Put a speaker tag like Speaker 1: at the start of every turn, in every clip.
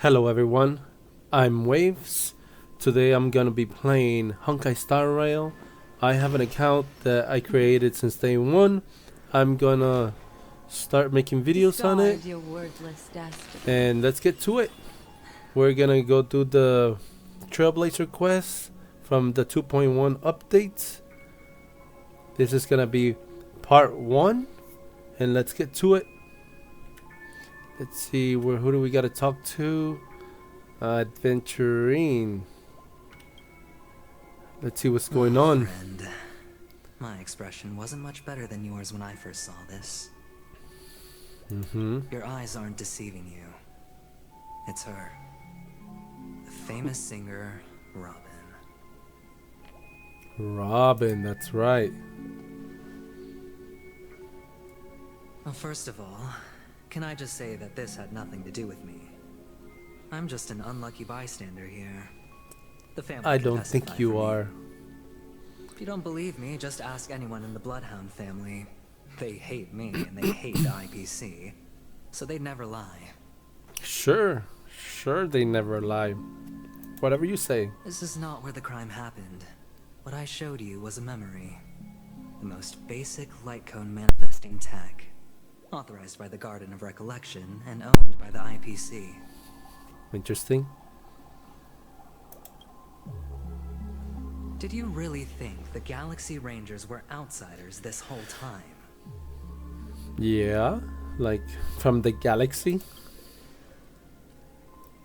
Speaker 1: Hello everyone, I'm Waves. Today I'm gonna be playing Honkai Star Rail. I have an account that I created since day one. I'm gonna start making videos on it.
Speaker 2: Discard your wordless destiny.
Speaker 1: And let's get to it. We're gonna go do the Trailblazer quest from the 2.1 updates. This is gonna be part 1. And let's get to it. Let's see, who do we gotta talk to? Adventurine. Let's see what's going on.
Speaker 3: Friend, my expression wasn't much better than yours when I first saw this. Your eyes aren't deceiving you. It's her. The famous singer, Robin.
Speaker 1: Robin, that's right.
Speaker 3: Well, first of all, can I just say that this had nothing to do with me? I'm just an unlucky bystander here. The family
Speaker 1: I
Speaker 3: can
Speaker 1: don't
Speaker 3: testify
Speaker 1: think you
Speaker 3: for me.
Speaker 1: are.
Speaker 3: If you don't believe me, just ask anyone in the Bloodhound family. They hate me and they hate the IPC, so they'd never lie.
Speaker 1: Sure, they never lie. Whatever you say.
Speaker 3: This is not where the crime happened. What I showed you was a memory. The most basic light cone manifesting tech. Authorized by the Garden of Recollection and owned by the IPC.
Speaker 1: Interesting.
Speaker 3: Did you really think the Galaxy Rangers were outsiders this whole time?
Speaker 1: Yeah, like from the galaxy.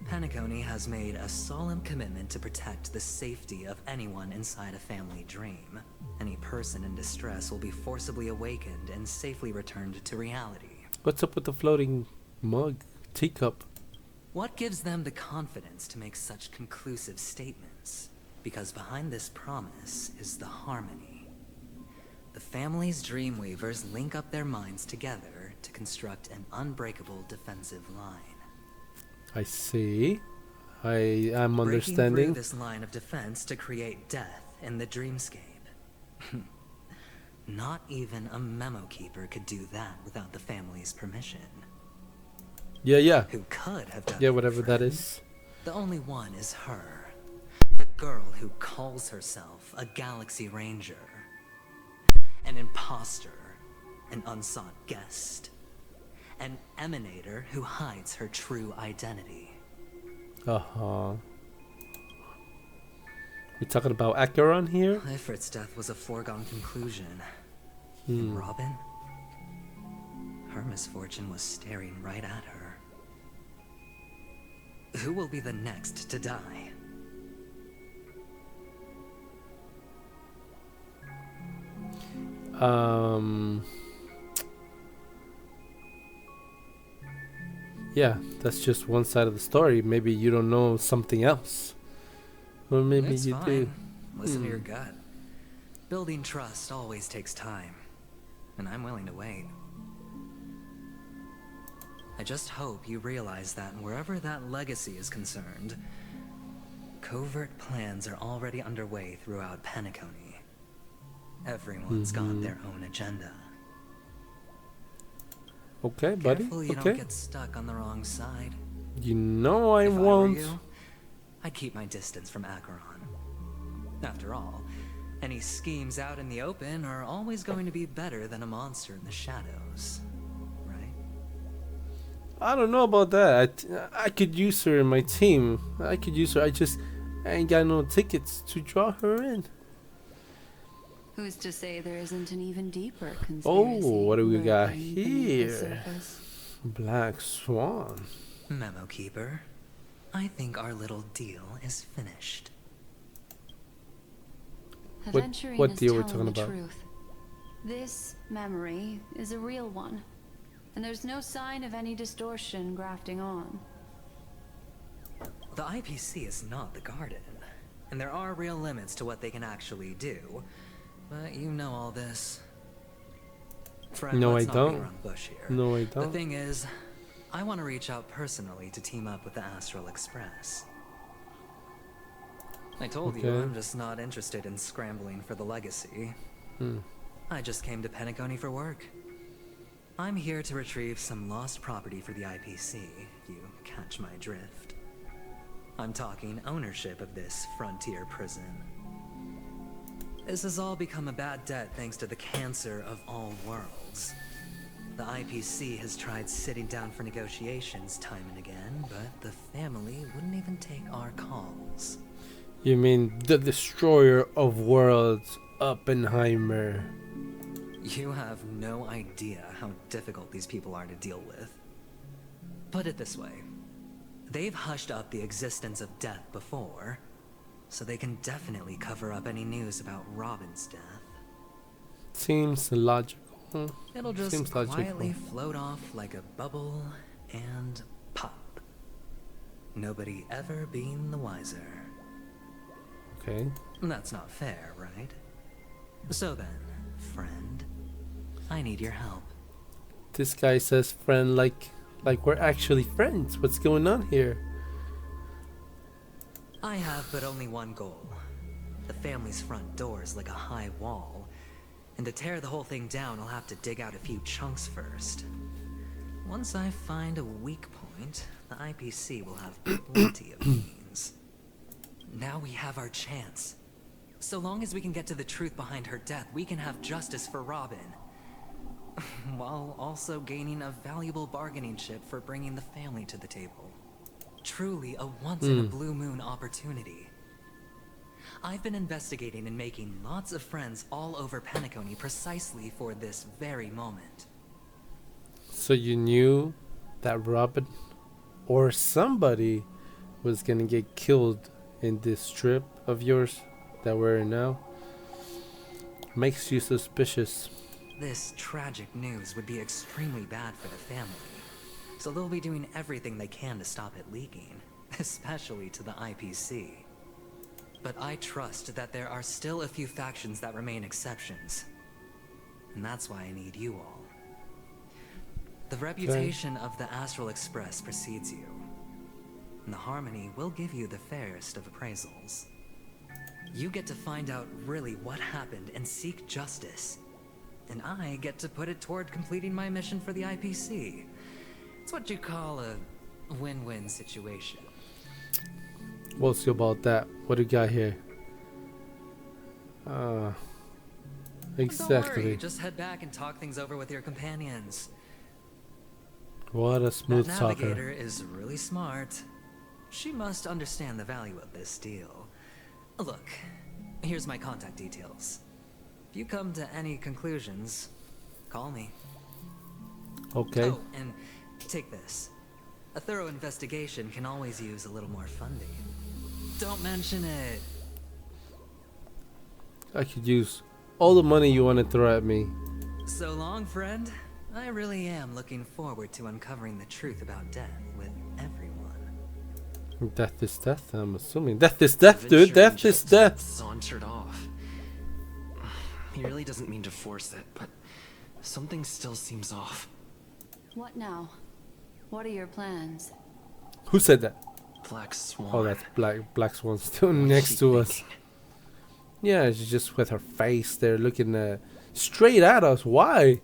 Speaker 3: Penacony has made a solemn commitment to protect the safety of anyone inside a family dream. Any person in distress will be forcibly awakened and safely returned to reality.
Speaker 1: What's up with the floating mug, teacup?
Speaker 3: What gives them the confidence to make such conclusive statements? Because behind this promise is the harmony. The family's Dreamweavers link up their minds together to construct an unbreakable defensive line.
Speaker 1: I see. I am
Speaker 3: Breaking
Speaker 1: understanding.
Speaker 3: through this line of defense to create death in the dreamscape. Not even a memo keeper could do that without the family's permission.
Speaker 1: Yeah.
Speaker 3: Who could have done
Speaker 1: Yeah,
Speaker 3: it,
Speaker 1: whatever that
Speaker 3: friend?
Speaker 1: is.
Speaker 3: The only one is her. The girl who calls herself a Galaxy Ranger. An imposter. An unsought guest. An emanator who hides her true identity.
Speaker 1: Uh-huh. We talking about Acheron here?
Speaker 3: Ifrit's death was a foregone conclusion. And Robin? Her misfortune was staring right at her. Who will be the next to die?
Speaker 1: Yeah, that's just one side of the story. Maybe you don't know something else. Or maybe
Speaker 3: It's
Speaker 1: you
Speaker 3: fine.
Speaker 1: do.
Speaker 3: Listen to your gut. Building trust always takes time. And I'm willing to wait. I just hope you realize that wherever that legacy is concerned, covert plans are already underway throughout Penacony. Everyone's got their own agenda.
Speaker 1: Okay, buddy.
Speaker 3: Careful you
Speaker 1: Okay.
Speaker 3: don't get stuck on the wrong side.
Speaker 1: You know I
Speaker 3: If I were
Speaker 1: won't.
Speaker 3: you, I'd keep my distance from Acheron. After all, any schemes out in the open are always going to be better than a monster in the shadows, right?
Speaker 1: I don't know about that. I could use her in my team. I could use her. I ain't got no tickets to draw her in.
Speaker 2: Who's to say there isn't an even deeper conspiracy?
Speaker 1: Oh, what do we got
Speaker 2: lurking beneath the
Speaker 1: here?
Speaker 2: surface?
Speaker 1: Black Swan.
Speaker 3: Memo Keeper, I think our little deal is finished.
Speaker 2: Adventuring
Speaker 1: what
Speaker 2: is
Speaker 1: deal we're
Speaker 2: telling
Speaker 1: talking
Speaker 2: the
Speaker 1: about?
Speaker 2: truth. This memory is a real one, and there's no sign of any distortion grafting on.
Speaker 3: The IPC is not the Garden, and there are real limits to what they can actually do. But you know all this. Friend,
Speaker 1: No,
Speaker 3: let's
Speaker 1: I
Speaker 3: not
Speaker 1: don't.
Speaker 3: beat around the bush here.
Speaker 1: No, I
Speaker 3: The
Speaker 1: don't.
Speaker 3: thing is, I want to reach out personally to team up with the Astral Express. I told you
Speaker 1: Okay.
Speaker 3: I'm just not interested in scrambling for the legacy. I just came to Penacony for work. I'm here to retrieve some lost property for the IPC, if you catch my drift. I'm talking ownership of this frontier prison. This has all become a bad debt thanks to the cancer of all worlds. The IPC has tried sitting down for negotiations time and again, but the family wouldn't even take our calls.
Speaker 1: You mean the destroyer of worlds, Oppenheimer?
Speaker 3: You have no idea how difficult these people are to deal with. Put it this way. They've hushed up the existence of death before, so they can definitely cover up any news about Robin's death.
Speaker 1: Seems logical.
Speaker 3: It'll just
Speaker 1: Seems
Speaker 3: quietly
Speaker 1: logical.
Speaker 3: float off like a bubble and pop. Nobody ever being the wiser.
Speaker 1: Okay.
Speaker 3: That's not fair, right? So then, friend, I need your help.
Speaker 1: This guy says friend like we're actually friends. What's going on here?
Speaker 3: I have but only one goal. The family's front door is like a high wall, and to tear the whole thing down, I'll have to dig out a few chunks first. Once I find a weak point, the IPC will have plenty of means. Now we have our chance. So long as we can get to the truth behind her death, we can have justice for Robin. While also gaining a valuable bargaining chip for bringing the family to the table. Truly a once-in-a-blue-moon opportunity. I've been investigating and making lots of friends all over Penacony precisely for this very moment.
Speaker 1: So you knew that Robin or somebody was gonna get killed in this trip of yours that we're in now? Makes you suspicious.
Speaker 3: This tragic news would be extremely bad for the family, so they'll be doing everything they can to stop it leaking, especially to the IPC. But I trust that there are still a few factions that remain exceptions, and that's why I need you all. The reputation of the Astral Express precedes you, and the Harmony will give you the fairest of appraisals. You get to find out really what happened and seek justice. And I get to put it toward completing my mission for the IPC. It's what you call a win-win situation.
Speaker 1: We'll see about that. What do you got here? Exactly.
Speaker 3: Don't worry, just head back and talk things over with your companions.
Speaker 1: What a smooth
Speaker 3: That
Speaker 1: talker.
Speaker 3: navigator is really smart. She must understand the value of this deal. Look, here's my contact details. If you come to any conclusions, call me.
Speaker 1: Okay.
Speaker 3: Oh, and take this. A thorough investigation can always use a little more funding. Don't mention it.
Speaker 1: I could use all the money you want to throw at me.
Speaker 3: So long, friend. I really am looking forward to uncovering the truth about death with everyone.
Speaker 1: Death is death, I'm assuming. Death is death, dude. Death is death.
Speaker 4: Sauntered off. He really doesn't mean to force it, but something still seems off.
Speaker 2: What now? What are your plans?
Speaker 1: Who said that?
Speaker 4: Black Swan.
Speaker 1: Oh, that's Black Swan still
Speaker 4: What's
Speaker 1: next
Speaker 4: she
Speaker 1: to us.
Speaker 4: thinking?
Speaker 1: Yeah, she's just with her face there looking straight at us. Why?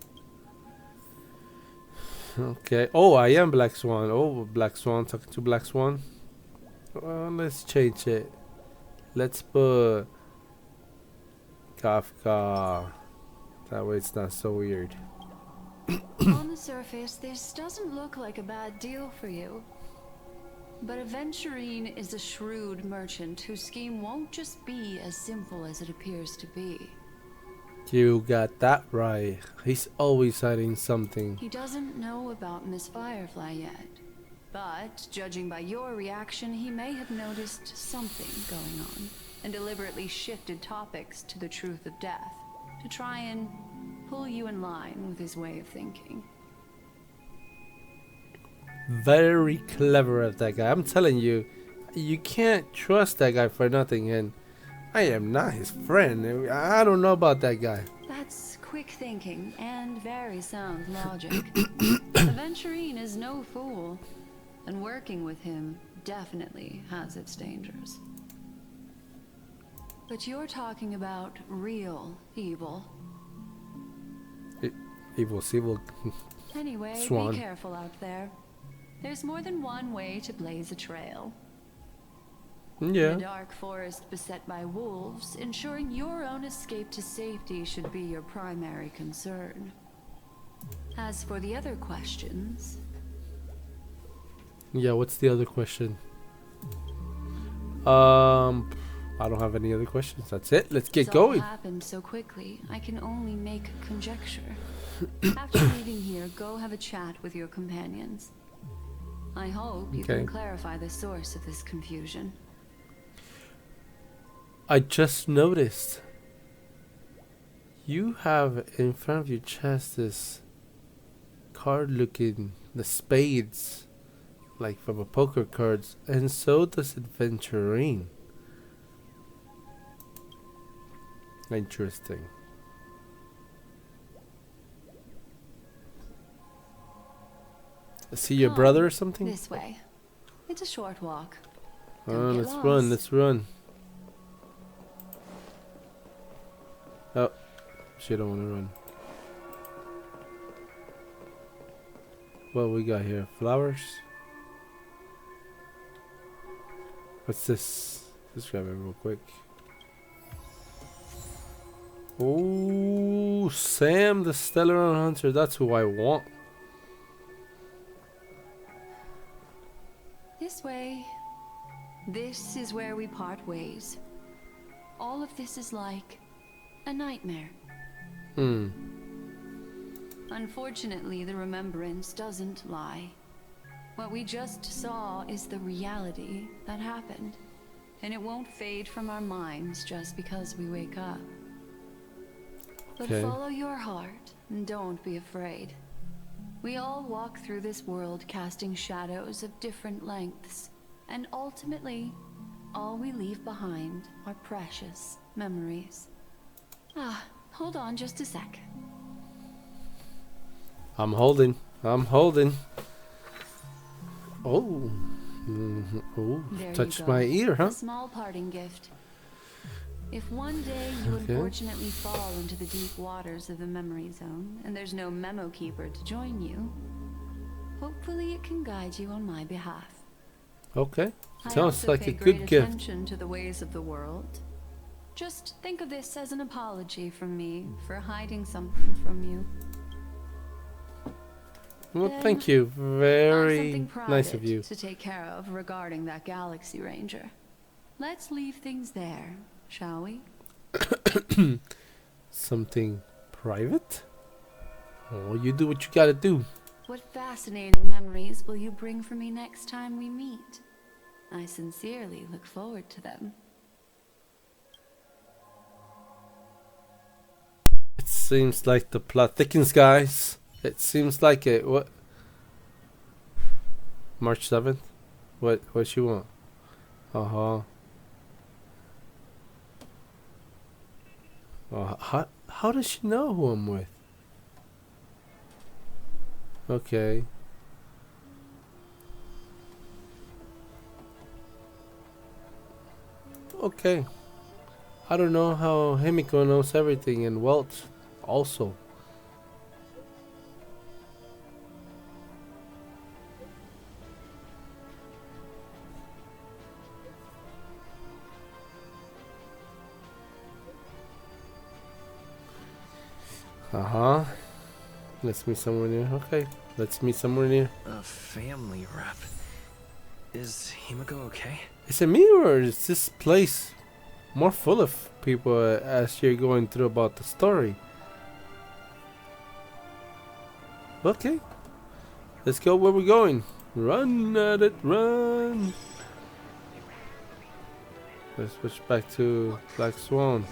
Speaker 1: Okay. Oh, I am Black Swan. Oh, Black Swan. Talking to Black Swan. Let's change it. Let's put Kafka. That way it's not so weird.
Speaker 2: On the surface, this doesn't look like a bad deal for you. But Aventurine is a shrewd merchant whose scheme won't just be as simple as it appears to be.
Speaker 1: You got that right. He's always hiding something.
Speaker 2: He doesn't know about Miss Firefly yet. But, judging by your reaction, he may have noticed something going on and deliberately shifted topics to the truth of death to try and pull you in line with his way of thinking.
Speaker 1: Very clever at that guy. I'm telling you, you can't trust that guy for nothing, and I am not his friend. I don't know about that guy.
Speaker 2: That's quick thinking and very sound logic. Aventurine is no fool, and working with him definitely has its dangers. But you're talking about real evil.
Speaker 1: Evil's evil.
Speaker 2: Anyway,
Speaker 1: Swan.
Speaker 2: be careful out there. There's more than one way to blaze a trail. In
Speaker 1: Yeah.
Speaker 2: a dark forest beset by wolves, ensuring your own escape to safety should be your primary concern. As for the other questions,
Speaker 1: Yeah, what's the other question? I don't have any other questions. That's it. Let's get
Speaker 2: it's all
Speaker 1: going.
Speaker 2: happened so quickly, I can only make conjecture. After leaving here, go have a chat with your companions. I hope you
Speaker 1: Okay.
Speaker 2: can clarify the source of this confusion.
Speaker 1: I just noticed you have in front of your chest this card looking, the spades, like from a poker cards, and so does Adventurine. Interesting. See your
Speaker 2: Come,
Speaker 1: brother or something?
Speaker 2: This way. It's a short walk. Don't get
Speaker 1: Let's
Speaker 2: lost.
Speaker 1: run, let's run. Oh, she don't want to run. What we got here? Flowers? What's this? Let's grab it real quick. Oh, Sam the Stellar Hunter. That's who I want.
Speaker 2: This way. This is where we part ways. All of this is like a nightmare. Unfortunately, the remembrance doesn't lie. What we just saw is the reality that happened, and it won't fade from our minds just because we wake up. But
Speaker 1: Okay.
Speaker 2: follow your heart and don't be afraid. We all walk through this world casting shadows of different lengths, and ultimately, all we leave behind are precious memories. Hold on just a sec.
Speaker 1: I'm holding. Oh. Oh,
Speaker 2: There you
Speaker 1: touched
Speaker 2: go.
Speaker 1: my ear, huh?
Speaker 2: A small parting gift. If one day you
Speaker 1: Okay.
Speaker 2: unfortunately fall into the deep waters of the memory zone and there's no memo keeper to join you, hopefully it can guide you on my behalf.
Speaker 1: Okay.
Speaker 2: I
Speaker 1: Sounds
Speaker 2: also
Speaker 1: like
Speaker 2: pay
Speaker 1: a
Speaker 2: great
Speaker 1: good gift.
Speaker 2: attention to the ways of the world. Just think of this as an apology from me for hiding something from you.
Speaker 1: Well,
Speaker 2: Then
Speaker 1: thank you.
Speaker 2: I have
Speaker 1: Very
Speaker 2: something
Speaker 1: nice of
Speaker 2: private
Speaker 1: you.
Speaker 2: to take care of regarding that Galaxy Ranger. Let's leave things there, shall we?
Speaker 1: Something private? Oh, you do what you gotta do.
Speaker 2: What fascinating memories will you bring for me next time we meet? I sincerely look forward to them.
Speaker 1: It seems like the plot thickens, guys. It seems like it. What? March 7th? What you want? Uh-huh. How does she know who I'm with? Okay. Okay. I don't know how Himiko knows everything and Walt also. Uh-huh. Let's meet somewhere near. Okay. Let's meet somewhere near.
Speaker 4: A family rep. Is Himiko okay?
Speaker 1: Is it me or is this place more full of people as you're going through about the story? Okay. Let's go where we're going. Run at it, run. Let's switch back to Black Swan.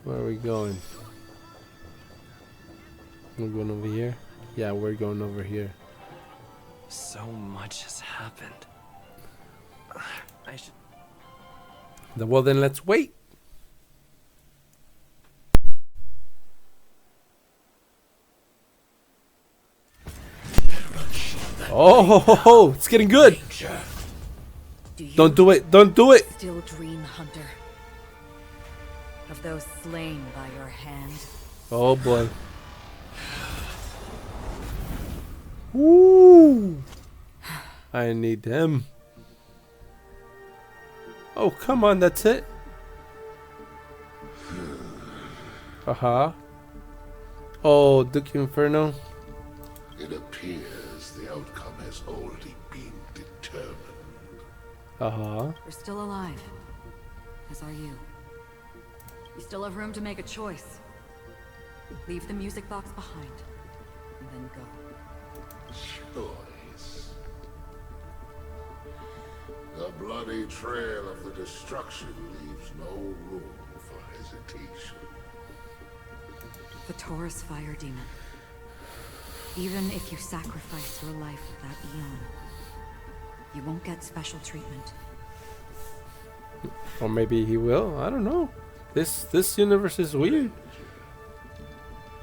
Speaker 1: Where are we going? We're going over here? Yeah, we're going over here.
Speaker 4: So much has happened. I should.
Speaker 1: Well, then let's wait. Oh, it's getting good. Don't do it. Don't do it.
Speaker 5: Still dream, Hunter. of those slain by your hand.
Speaker 1: Oh boy. Woo! I need them. Oh, come on, that's it. Uh-huh. Oh, Duke Inferno.
Speaker 6: It appears the outcome has already been determined.
Speaker 1: Uh-huh.
Speaker 5: We're still alive. As are you. You still have room to make a choice. Leave the music box behind. And then go.
Speaker 6: Choice. The bloody trail of the destruction leaves no room for hesitation.
Speaker 5: The Taurus Fire Demon. Even if you sacrifice your life for that eon, you won't get special treatment.
Speaker 1: Or maybe he will. I don't know. This universe is weird.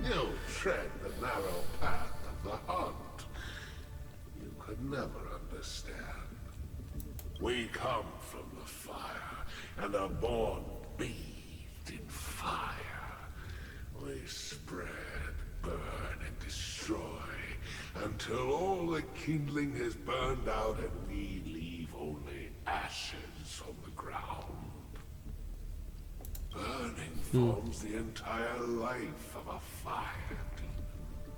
Speaker 6: You tread the narrow path of the hunt. You could never understand. We come from the fire and are born bathed in fire. We spread, burn, and destroy until all the kindling has burned out and we leave only ashes on the ground. Burning forms the entire life of a fire demon,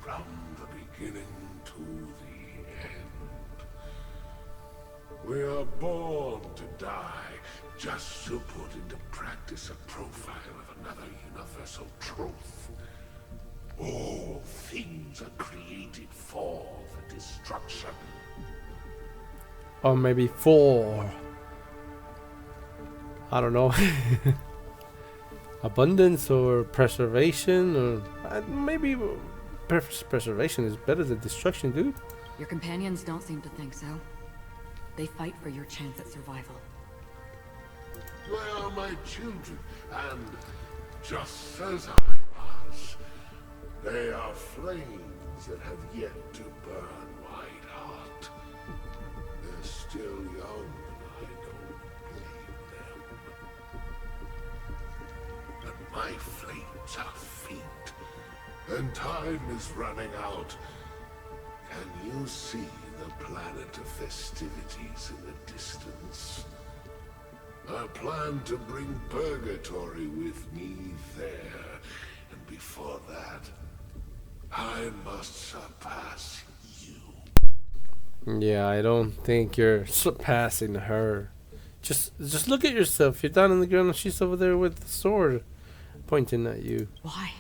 Speaker 6: from the beginning to the end. We are born to die, just to put into practice a profile of another universal truth. All things are created for the destruction.
Speaker 1: Or maybe 4. I don't know. Abundance or preservation, or maybe preservation is better than destruction, dude.
Speaker 5: Your companions don't seem to think so. They fight for your chance at survival.
Speaker 6: They are my children, and just as I was, they are flames that have yet to burn white hot. They're still young, and I don't blame them. But my flames are faint, and time is running out. Can you see the planet of festivities in the distance? I plan to bring Purgatory with me there, and before that, I must surpass you.
Speaker 1: Yeah, I don't think you're surpassing her. Just look at yourself. You're down on the ground and she's over there with the sword pointing at you.
Speaker 5: Why?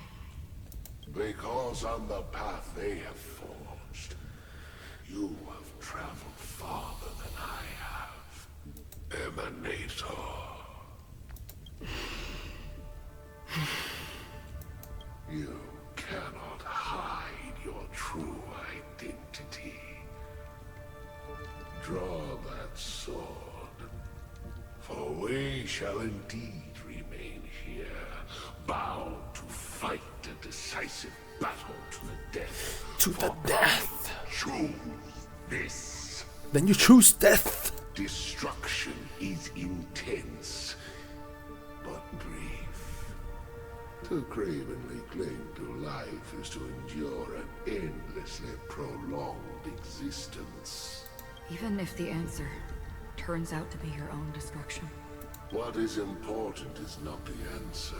Speaker 6: Because on the path they have forged, you have traveled farther than I have. Emanator. You cannot hide your true identity. Draw that sword, for we shall indeed remain here, bound to fight a decisive battle to the death.
Speaker 1: To the death.
Speaker 6: Choose this.
Speaker 1: Then you choose death.
Speaker 6: Destruction is intense, but brief. To cravenly cling to life is to endure an endlessly prolonged existence.
Speaker 5: Even if the answer turns out to be your own destruction.
Speaker 6: What is important is not the answer,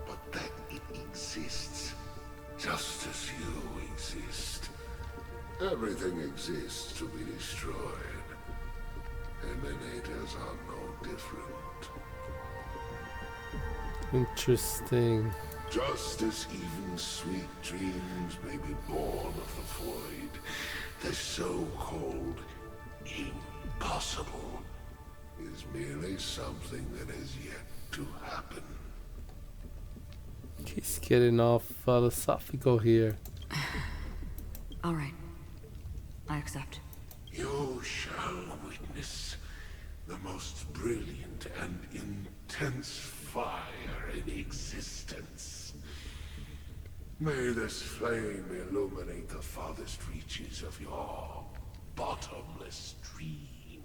Speaker 6: but that it exists, just as you exist. Everything exists to be destroyed. Emanators are no different.
Speaker 1: Interesting.
Speaker 6: Just as even sweet dreams may be born of the void, the so-called impossible is merely something that has yet to happen.
Speaker 1: He's getting all philosophical here.
Speaker 5: All right. I accept.
Speaker 6: You shall witness the most brilliant and intense fire in existence. May this flame illuminate the farthest reaches of your bottomless dream.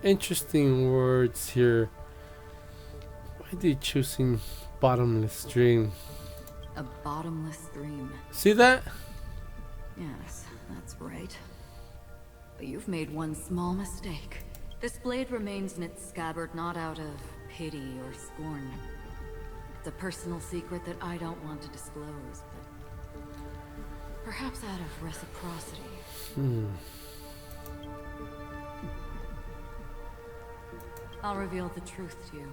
Speaker 1: Interesting words here. Why are you choosing bottomless dream?
Speaker 5: A bottomless dream.
Speaker 1: See that?
Speaker 5: Yes, that's right. But you've made one small mistake. This blade remains in its scabbard not out of pity or scorn. It's a personal secret that I don't want to disclose, but perhaps out of reciprocity. I'll reveal the truth to you.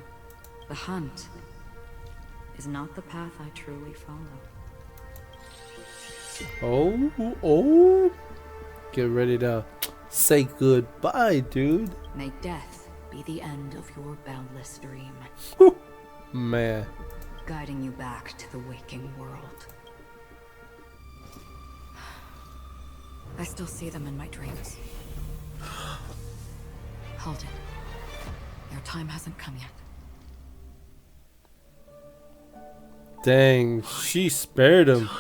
Speaker 5: The hunt is not the path I truly follow.
Speaker 1: Oh. Get ready to say goodbye, dude.
Speaker 5: May death be the end of your boundless dream,
Speaker 1: Man.
Speaker 5: guiding you back to the waking world. I still see them in my dreams. Hold it. Your time hasn't come yet.
Speaker 1: Dang, she spared him.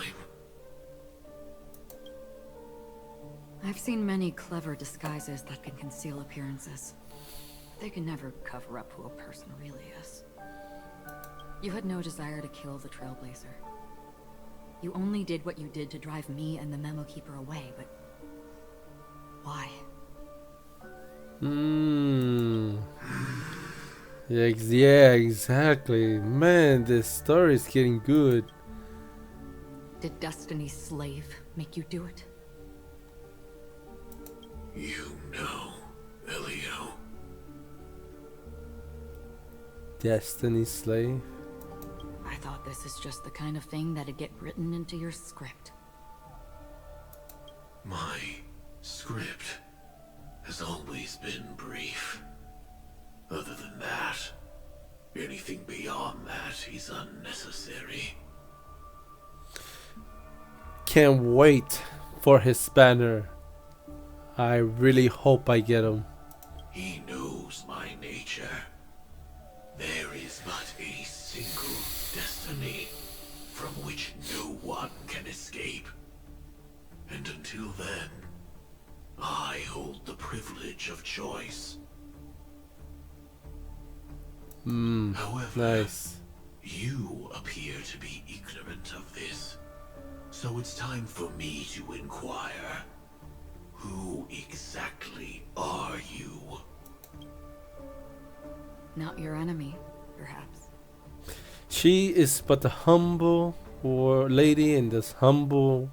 Speaker 5: I've seen many clever disguises that can conceal appearances. They can never cover up who a person really is. You had no desire to kill the Trailblazer. You only did what you did to drive me and the Memo Keeper away, but why?
Speaker 1: Yeah, exactly. Man, this story is getting good.
Speaker 5: Did Destiny's slave make you do it?
Speaker 6: You know, Elio.
Speaker 1: Destiny slave.
Speaker 5: I thought this is just the kind of thing that'd get written into your script.
Speaker 6: My script has always been brief. Other than that, anything beyond that is unnecessary.
Speaker 1: Can't wait for his banner. I really hope I get him.
Speaker 6: He knows my nature. There is but a single destiny from which no one can escape. And until then, I hold the privilege of choice. However,
Speaker 1: Nice.
Speaker 6: you appear to be ignorant of this. So it's time for me to inquire. Who exactly are you?
Speaker 5: Not your enemy, perhaps.
Speaker 1: She is but a humble lady in this humble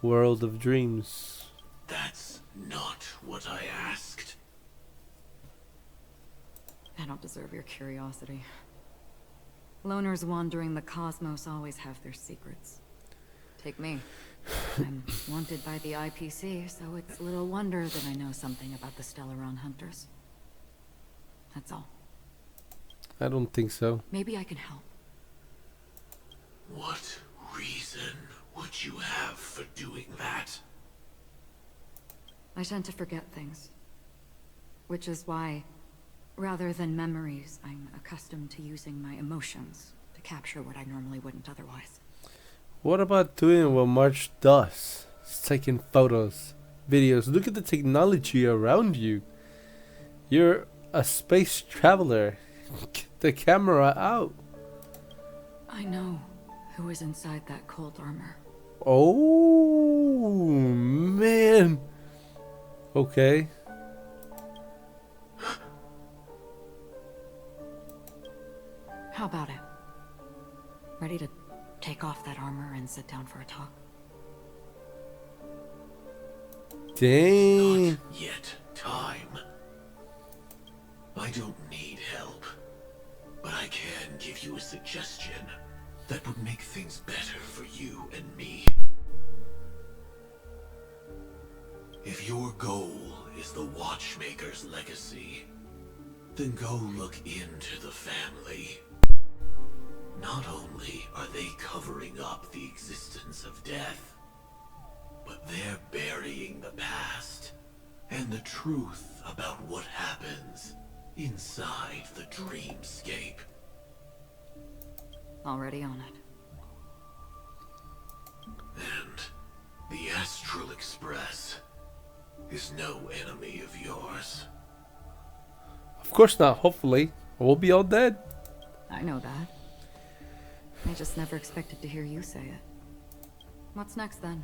Speaker 1: world of dreams.
Speaker 6: That's not what I asked.
Speaker 5: I don't deserve your curiosity. Loners wandering the cosmos always have their secrets. Take me. I'm wanted by the IPC, so it's little wonder that I know something about the Stellaron Hunters. That's all.
Speaker 1: I don't think so.
Speaker 5: Maybe I can help.
Speaker 6: What reason would you have for doing that?
Speaker 5: I tend to forget things. Which is why, rather than memories, I'm accustomed to using my emotions to capture what I normally wouldn't otherwise.
Speaker 1: What about doing what March does? It's taking photos, videos. Look at the technology around you. You're a space traveler. Get the camera out.
Speaker 5: I know who is inside that cold armor.
Speaker 1: Oh, man. Okay.
Speaker 5: How about it? Ready to take off that armor and sit down for a talk?
Speaker 1: Dang.
Speaker 6: Not yet time. I don't need help, but I can give you a suggestion that would make things better for you and me. If your goal is the Watchmaker's legacy, then go look into the family. Not only are they covering up the existence of death, but they're burying the past and the truth about what happens inside the dreamscape.
Speaker 5: Already on it.
Speaker 6: And the Astral Express is no enemy of yours.
Speaker 1: Of course not, hopefully. We'll be all dead.
Speaker 5: I know that. I just never expected to hear you say it. What's next then?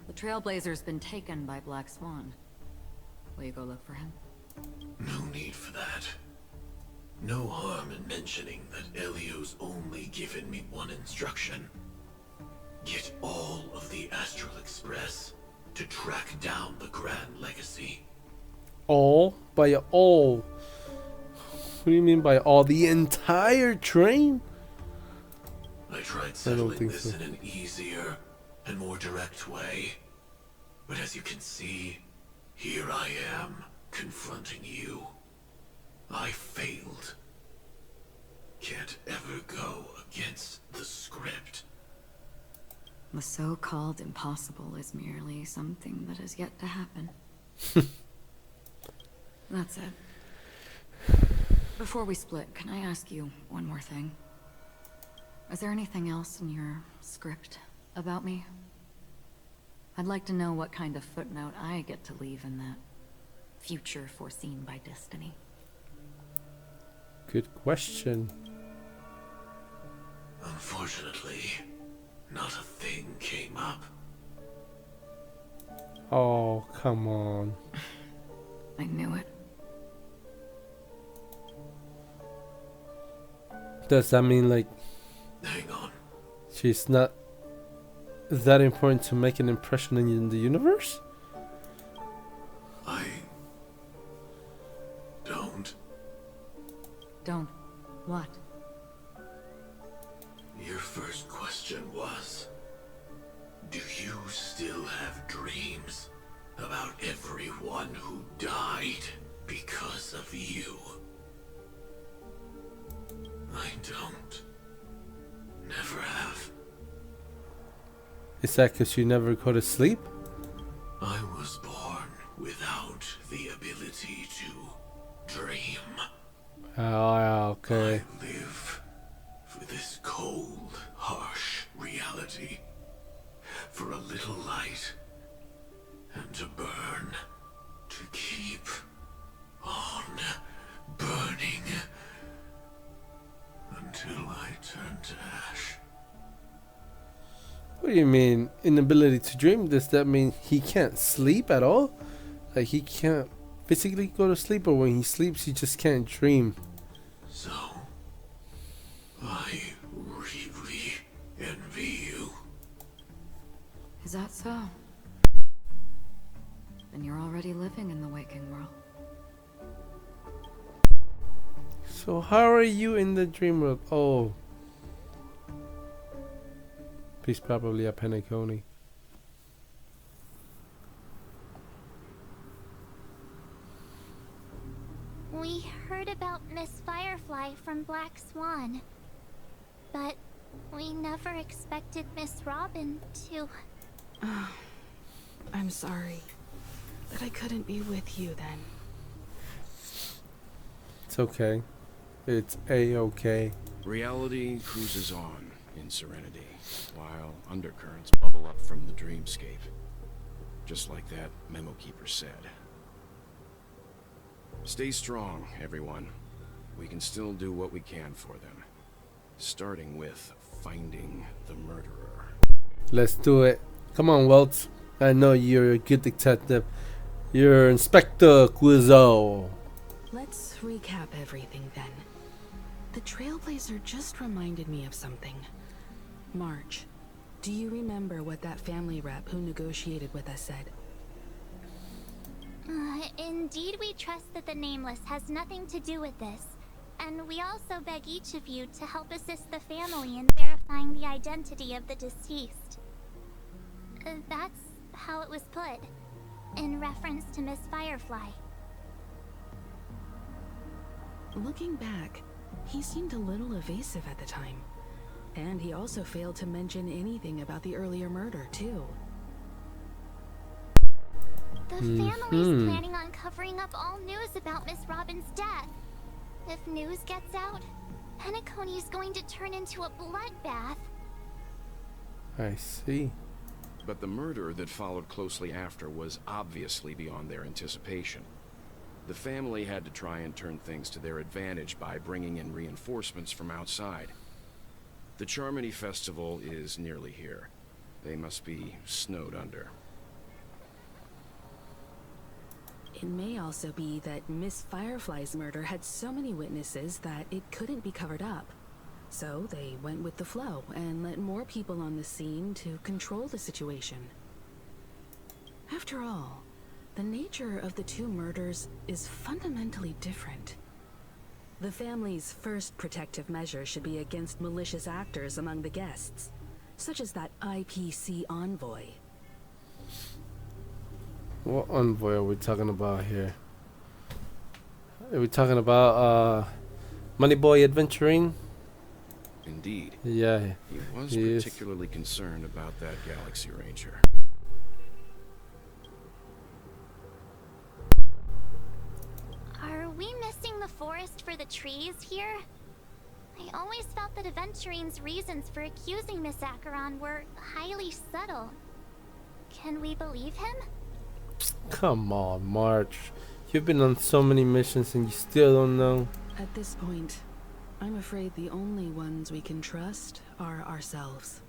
Speaker 5: The Trailblazer's been taken by Black Swan. Will you go look for him?
Speaker 6: No need for that. No harm in mentioning that Elio's only given me one instruction. Get all of the Astral Express to track down the Grand Legacy.
Speaker 1: All? By all? What do you mean by all? The entire train?
Speaker 6: I tried
Speaker 1: I don't
Speaker 6: settling
Speaker 1: think
Speaker 6: this
Speaker 1: so.
Speaker 6: in an easier and more direct way. But as you can see, here I am, confronting you. I failed. Can't ever go against the script.
Speaker 5: The so-called impossible is merely something that has yet to happen. That's it. Before we split, can I ask you one more thing? Is there anything else in your script about me? I'd like to know what kind of footnote I get to leave in that future foreseen by destiny.
Speaker 1: Good question.
Speaker 6: Unfortunately, not a thing came up.
Speaker 1: Oh, come on.
Speaker 5: I knew it.
Speaker 1: Does that mean like
Speaker 6: Hang on.
Speaker 1: she's not that important to make an impression in the universe?
Speaker 6: I don't.
Speaker 5: Don't. What?
Speaker 6: Your first question was, do you still have dreams about everyone who died because of you? I don't. Never have.
Speaker 1: Is that because you never go to sleep?
Speaker 6: I was born without the ability to dream.
Speaker 1: Oh, okay.
Speaker 6: I live for this cold, harsh reality. For a little light. And to burn. To keep on burning. Until I turn to ash.
Speaker 1: What do you mean, inability to dream? Does that mean he can't sleep at all? Like he can't physically go to sleep, or when he sleeps he just can't dream?
Speaker 6: So, I really envy you.
Speaker 5: Is that so? Then you're already living in the waking world.
Speaker 1: So how are you in the dream world? Oh. He's probably a penacony.
Speaker 7: We heard about Miss Firefly from Black Swan, but we never expected Miss Robin to...
Speaker 8: I'm sorry that I couldn't be with you then.
Speaker 1: It's okay. It's a-okay.
Speaker 9: Reality cruises on in serenity, while undercurrents bubble up from the dreamscape. Just like that memo keeper said. Stay strong, everyone. We can still do what we can for them. Starting with finding the murderer.
Speaker 1: Let's do it. Come on, Welts. I know you're a good detective. You're Inspector Clouseau.
Speaker 8: Let's recap everything then. The Trailblazer just reminded me of something. March, do you remember what that family rep who negotiated with us said?
Speaker 7: Indeed, we trust that the Nameless has nothing to do with this. And we also beg each of you to help assist the family in verifying the identity of the deceased. That's how it was put, in reference to Miss Firefly.
Speaker 8: Looking back, he seemed a little evasive at the time. And he also failed to mention anything about the earlier murder, too.
Speaker 7: The family's planning on covering up all news about Miss Robin's death. If news gets out, Penacony's going to turn into a bloodbath.
Speaker 1: I see.
Speaker 9: But the murder that followed closely after was obviously beyond their anticipation. The family had to try and turn things to their advantage by bringing in reinforcements from outside. The Charmony Festival is nearly here. They must be snowed under.
Speaker 8: It may also be that Miss Firefly's murder had so many witnesses that it couldn't be covered up. So they went with the flow and let more people on the scene to control the situation. After all, the nature of the two murders is fundamentally different. The family's first protective measure should be against malicious actors among the guests, such as that IPC envoy.
Speaker 1: What envoy are we talking about here? Are we talking about Moneyboy Adventuring?
Speaker 9: Indeed.
Speaker 1: Yeah.
Speaker 9: He was
Speaker 1: he
Speaker 9: particularly concerned about that Galaxy Ranger.
Speaker 7: Are we missing the forest for the trees here? I always felt that Aventurine's reasons for accusing Miss Acheron were highly subtle. Can we believe him?
Speaker 1: Come on, March. You've been on so many missions and you still don't know.
Speaker 8: At this point, I'm afraid the only ones we can trust are ourselves.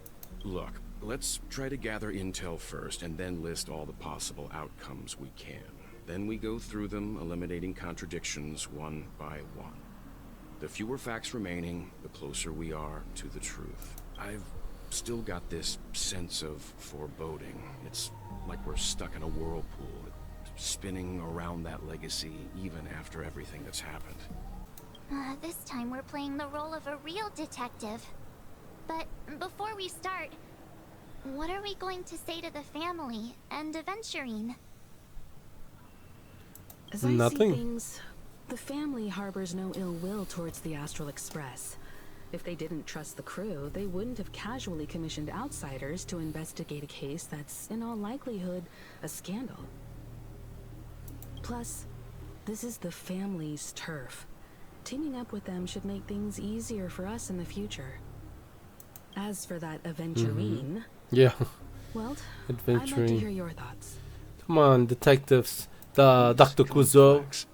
Speaker 9: Look, let's try to gather intel first and then list all the possible outcomes we can. Then we go through them, eliminating contradictions one by one. The fewer facts remaining, the closer we are to the truth. I've still got this sense of foreboding. It's like we're stuck in a whirlpool, spinning around that legacy even after everything that's happened.
Speaker 7: This time we're playing the role of a real detective. But before we start, what are we going to say to the family and Aventurine?
Speaker 8: As I
Speaker 1: Nothing.
Speaker 8: see things, the family harbors no ill will towards the Astral Express. If they didn't trust the crew, they wouldn't have casually commissioned outsiders to investigate a case that's, in all likelihood, a scandal. Plus, this is the family's turf. Teaming up with them should make things easier for us in the future. As for that Aventurine,
Speaker 1: Yeah.
Speaker 8: well, I'd like to hear
Speaker 1: Adventuring.
Speaker 8: your thoughts.
Speaker 1: Come on, detectives. Dr. Kuzo.
Speaker 9: Complex.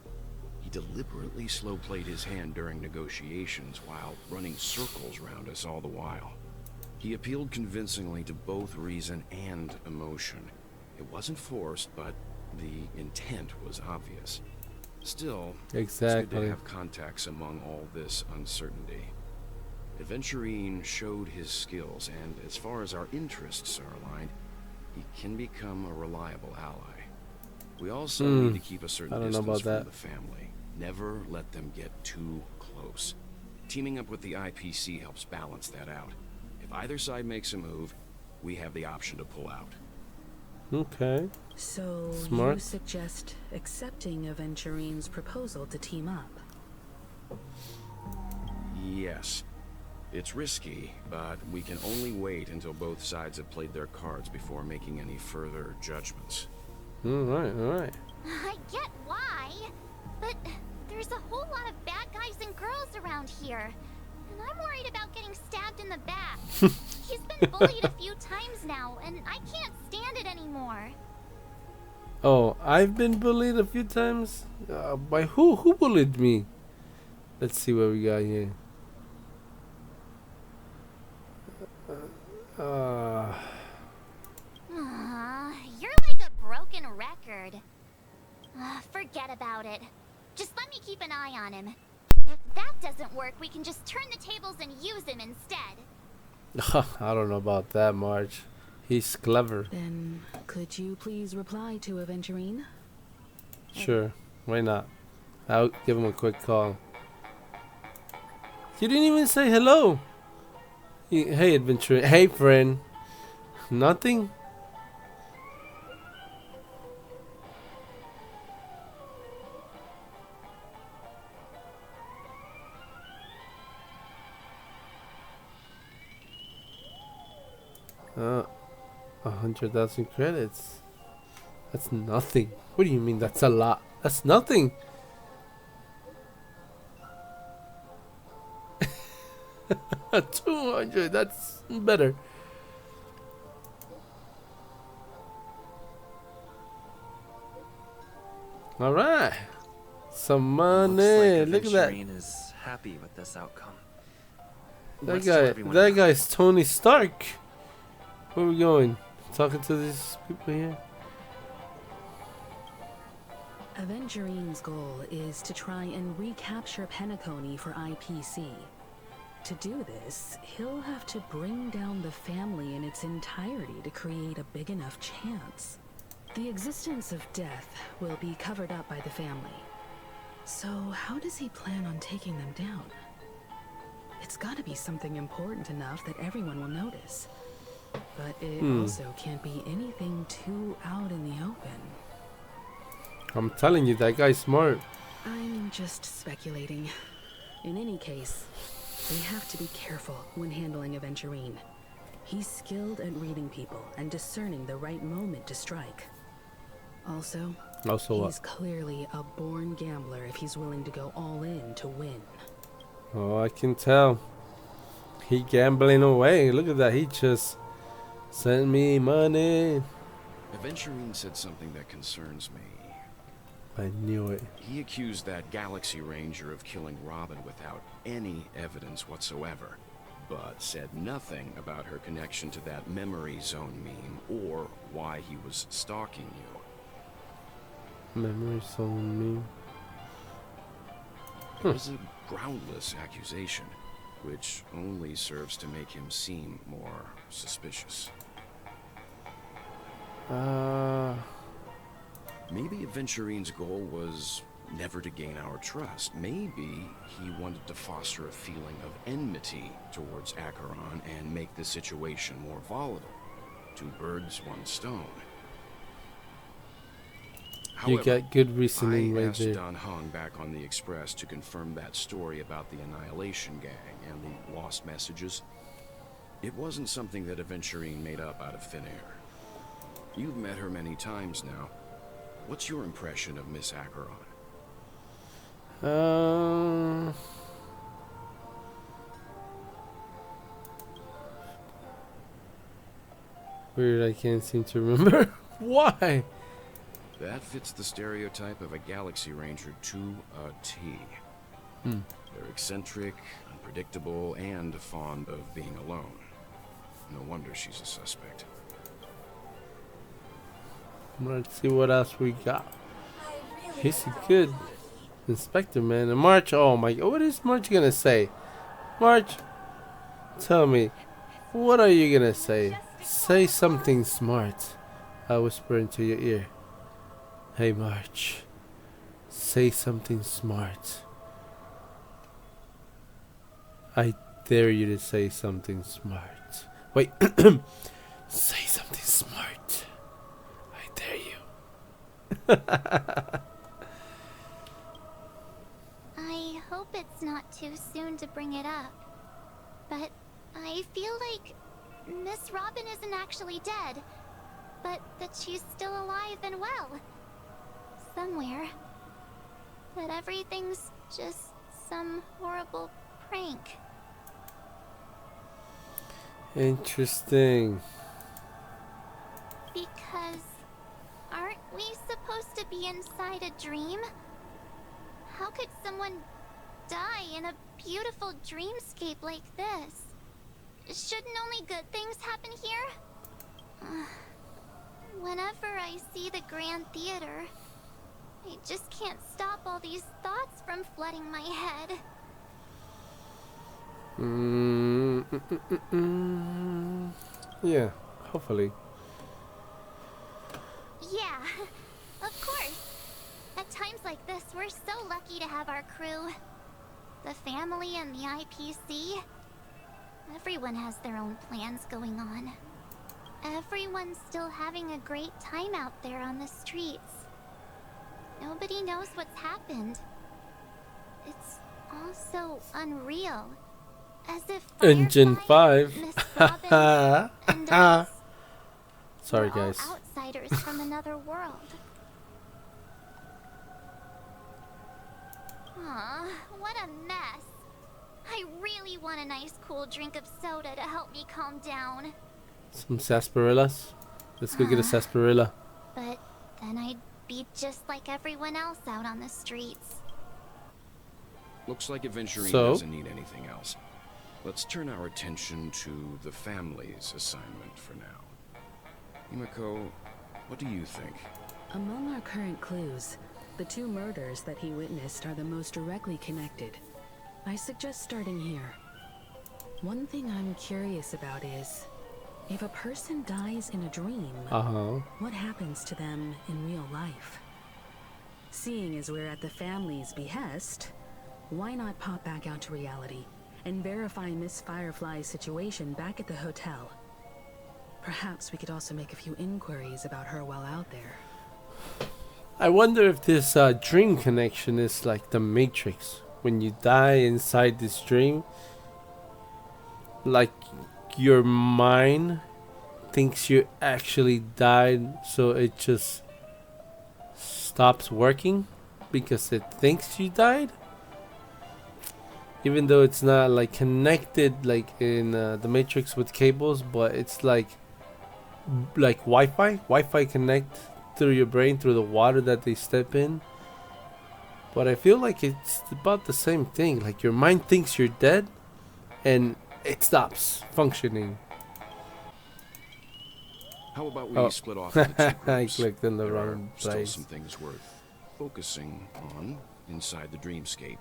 Speaker 9: He deliberately slow-played his hand during negotiations while running circles around us all the while. He appealed convincingly to both reason and emotion. It wasn't forced, but the intent was obvious. Still, it's good
Speaker 1: Exactly.
Speaker 9: to have contacts among all this uncertainty. Aventurine showed his skills, and as far as our interests are aligned, he can become a reliable ally. We also need to keep a certain
Speaker 1: I don't know
Speaker 9: distance
Speaker 1: about
Speaker 9: from
Speaker 1: that.
Speaker 9: the family. Never let them get too close. Teaming up with the IPC helps balance that out. If either side makes a move, we have the option to pull out.
Speaker 1: Okay.
Speaker 8: So
Speaker 1: Smart.
Speaker 8: you suggest accepting Aventurine's proposal to team up?
Speaker 9: Yes. It's risky, but we can only wait until both sides have played their cards before making any further judgments.
Speaker 1: Alright, alright.
Speaker 7: I get why, but there's a whole lot of bad guys and girls around here. And I'm worried about getting stabbed in the back. He's been bullied a few times now, and I can't stand it anymore.
Speaker 1: Oh, I've been bullied a few times? By who? Who bullied me? Let's see what we got here.
Speaker 7: You're like a broken record. Forget about it. Just let me keep an eye on him. If that doesn't work, we can just turn the tables and use him instead.
Speaker 1: I don't know about that, Marge. He's clever.
Speaker 8: Then, could you please reply to Aventurine?
Speaker 1: Sure. Why not? I'll give him a quick call. You didn't even say hello. Hey, adventurer. Hey, friend. Nothing? Uh, 100,000 credits. That's nothing. What do you mean that's a lot? That's nothing. At 200, that's better. Alright. Some
Speaker 4: Looks
Speaker 1: money.
Speaker 4: like
Speaker 1: Look at that.
Speaker 4: Aventurine is happy with this outcome.
Speaker 1: That
Speaker 4: Let's tell
Speaker 1: guy.
Speaker 4: everyone
Speaker 1: That
Speaker 4: about
Speaker 1: guy's Tony Stark. Where are we going? Talking to these people here.
Speaker 8: Aventurine's goal is to try and recapture Penacony for IPC. To do this, he'll have to bring down the family in its entirety to create a big enough chance. The existence of death will be covered up by the family. So how does he plan on taking them down? It's gotta be something important enough that everyone will notice. But it also can't be anything too out in the open.
Speaker 1: I'm telling you, that guy's smart.
Speaker 8: I'm just speculating. In any case, we have to be careful when handling Aventurine. He's skilled at reading people and discerning the right moment to strike. Also, he's clearly a born gambler if he's willing to go all in to win.
Speaker 1: Oh, I can tell. He gambling away. Look at that. He just sent me money.
Speaker 9: Aventurine said something that concerns me.
Speaker 1: I knew it.
Speaker 9: He accused that Galaxy Ranger of killing Robin without any evidence whatsoever, but said nothing about her connection to that memory zone meme or why he was stalking you.
Speaker 1: Memory zone meme.
Speaker 9: It was a groundless accusation, which only serves to make him seem more suspicious. Maybe Aventurine's goal was never to gain our trust. Maybe he wanted to foster a feeling of enmity towards Acheron and make the situation more volatile. Two birds, one stone.
Speaker 1: You
Speaker 9: However,
Speaker 1: got good reasoning
Speaker 9: I
Speaker 1: right
Speaker 9: asked
Speaker 1: there.
Speaker 9: Don Hung back on the Express to confirm that story about the Annihilation Gang and the lost messages. It wasn't something that Aventurine made up out of thin air. You've met her many times now. What's your impression of Miss Acheron?
Speaker 1: Weird, I can't seem to remember. Why?
Speaker 9: That fits the stereotype of a Galaxy Ranger to a T. They're eccentric, unpredictable, and fond of being alone. No wonder she's a suspect.
Speaker 1: Let's see what else we got. He's a good inspector, man. And March, oh my god, what is March gonna say? March, tell me, what are you gonna say? Say something smart. I whisper into your ear. Hey March, say something smart. I dare you to say something smart. Wait, say something smart. I dare you.
Speaker 7: I hope it's not too soon to bring it up, but I feel like Miss Robin isn't actually dead, but that she's still alive and well. Somewhere. That everything's just some horrible prank.
Speaker 1: Interesting.
Speaker 7: Because aren't we supposed to be inside a dream? How could someone die in a beautiful dreamscape like this? Shouldn't only good things happen here? Whenever I see the Grand Theater, I just can't stop all these thoughts from flooding my head.
Speaker 1: Yeah, hopefully.
Speaker 7: Yeah, of course. At times like this, we're so lucky to have our crew. The family and the IPC. Everyone has their own plans going on. Everyone's still having a great time out there on the streets. Nobody knows what's happened. It's all so unreal. As if
Speaker 1: Engine 5.
Speaker 7: Miss Robin, and us
Speaker 1: Sorry,
Speaker 7: were all
Speaker 1: guys.
Speaker 7: outsiders from another world. Aw, what a mess. I really want a nice cool drink of soda to help me calm down.
Speaker 1: Some sarsaparillas. Let's go get a sarsaparilla.
Speaker 7: But then I'd be just like everyone else out on the streets.
Speaker 9: Looks like Aventurine
Speaker 1: So?
Speaker 9: doesn't need anything else. Let's turn our attention to the family's assignment for now. Himiko, what do you think?
Speaker 8: Among our current clues, the two murders that he witnessed are the most directly connected. I suggest starting here. One thing I'm curious about is, if a person dies in a dream, what happens to them in real life? Seeing as we're at the family's behest, why not pop back out to reality and verify Miss Firefly's situation back at the hotel? Perhaps we could also make a few inquiries about her while out there.
Speaker 1: I wonder if this dream connection is like the Matrix. When you die inside this dream, like your mind thinks you actually died, so it just stops working because it thinks you died, even though it's not like connected like in the Matrix with cables, but it's like Wi-Fi connect through your brain through the water that they step in. But I feel like it's about the same thing. Like your mind thinks you're dead and it stops functioning.
Speaker 9: How about we split off into two groups?
Speaker 1: I clicked in the
Speaker 9: There
Speaker 1: wrong
Speaker 9: are still
Speaker 1: place.
Speaker 9: some things worth focusing on inside the dreamscape.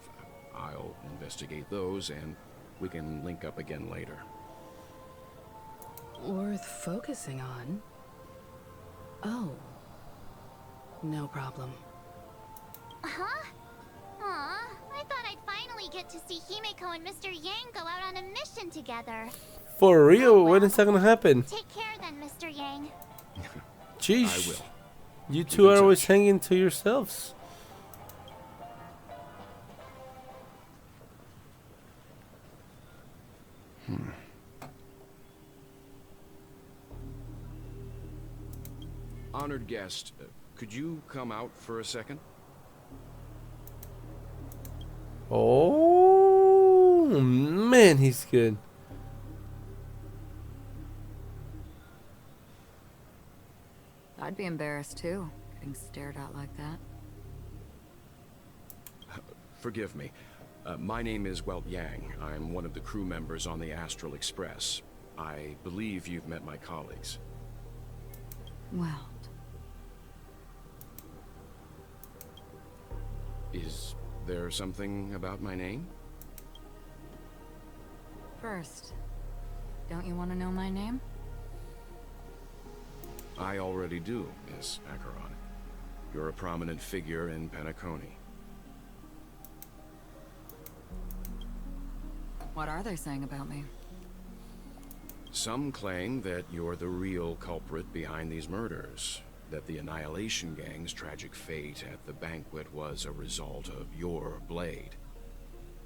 Speaker 9: I'll investigate those, and we can link up again later.
Speaker 8: Worth focusing on? Oh. No problem.
Speaker 7: Huh? Aw, I thought I'd finally get to see Himiko and Mr. Yang go out on a mission together.
Speaker 1: For real?
Speaker 7: Oh,
Speaker 1: When is that gonna happen?
Speaker 7: Take care then, Mr. Yang.
Speaker 1: Jeez.
Speaker 9: I will.
Speaker 1: You
Speaker 9: Keep
Speaker 1: two
Speaker 9: in
Speaker 1: are always
Speaker 9: touch.
Speaker 1: hanging to yourselves.
Speaker 9: Honored guest, could you come out for a second?
Speaker 1: Oh man, he's good.
Speaker 5: I'd be embarrassed too, getting stared at like that.
Speaker 9: Forgive me. My name is Welt Yang. I'm one of the crew members on the Astral Express. I believe you've met my colleagues.
Speaker 5: Well,
Speaker 9: Is there something about my name?
Speaker 5: first, don't you want to know my name?
Speaker 9: I already do, Miss Acheron. You're a prominent figure in Penacony.
Speaker 5: What are they saying about me?
Speaker 9: Some claim that you're the real culprit behind these murders, that the Annihilation Gang's tragic fate at the banquet was a result of your blade,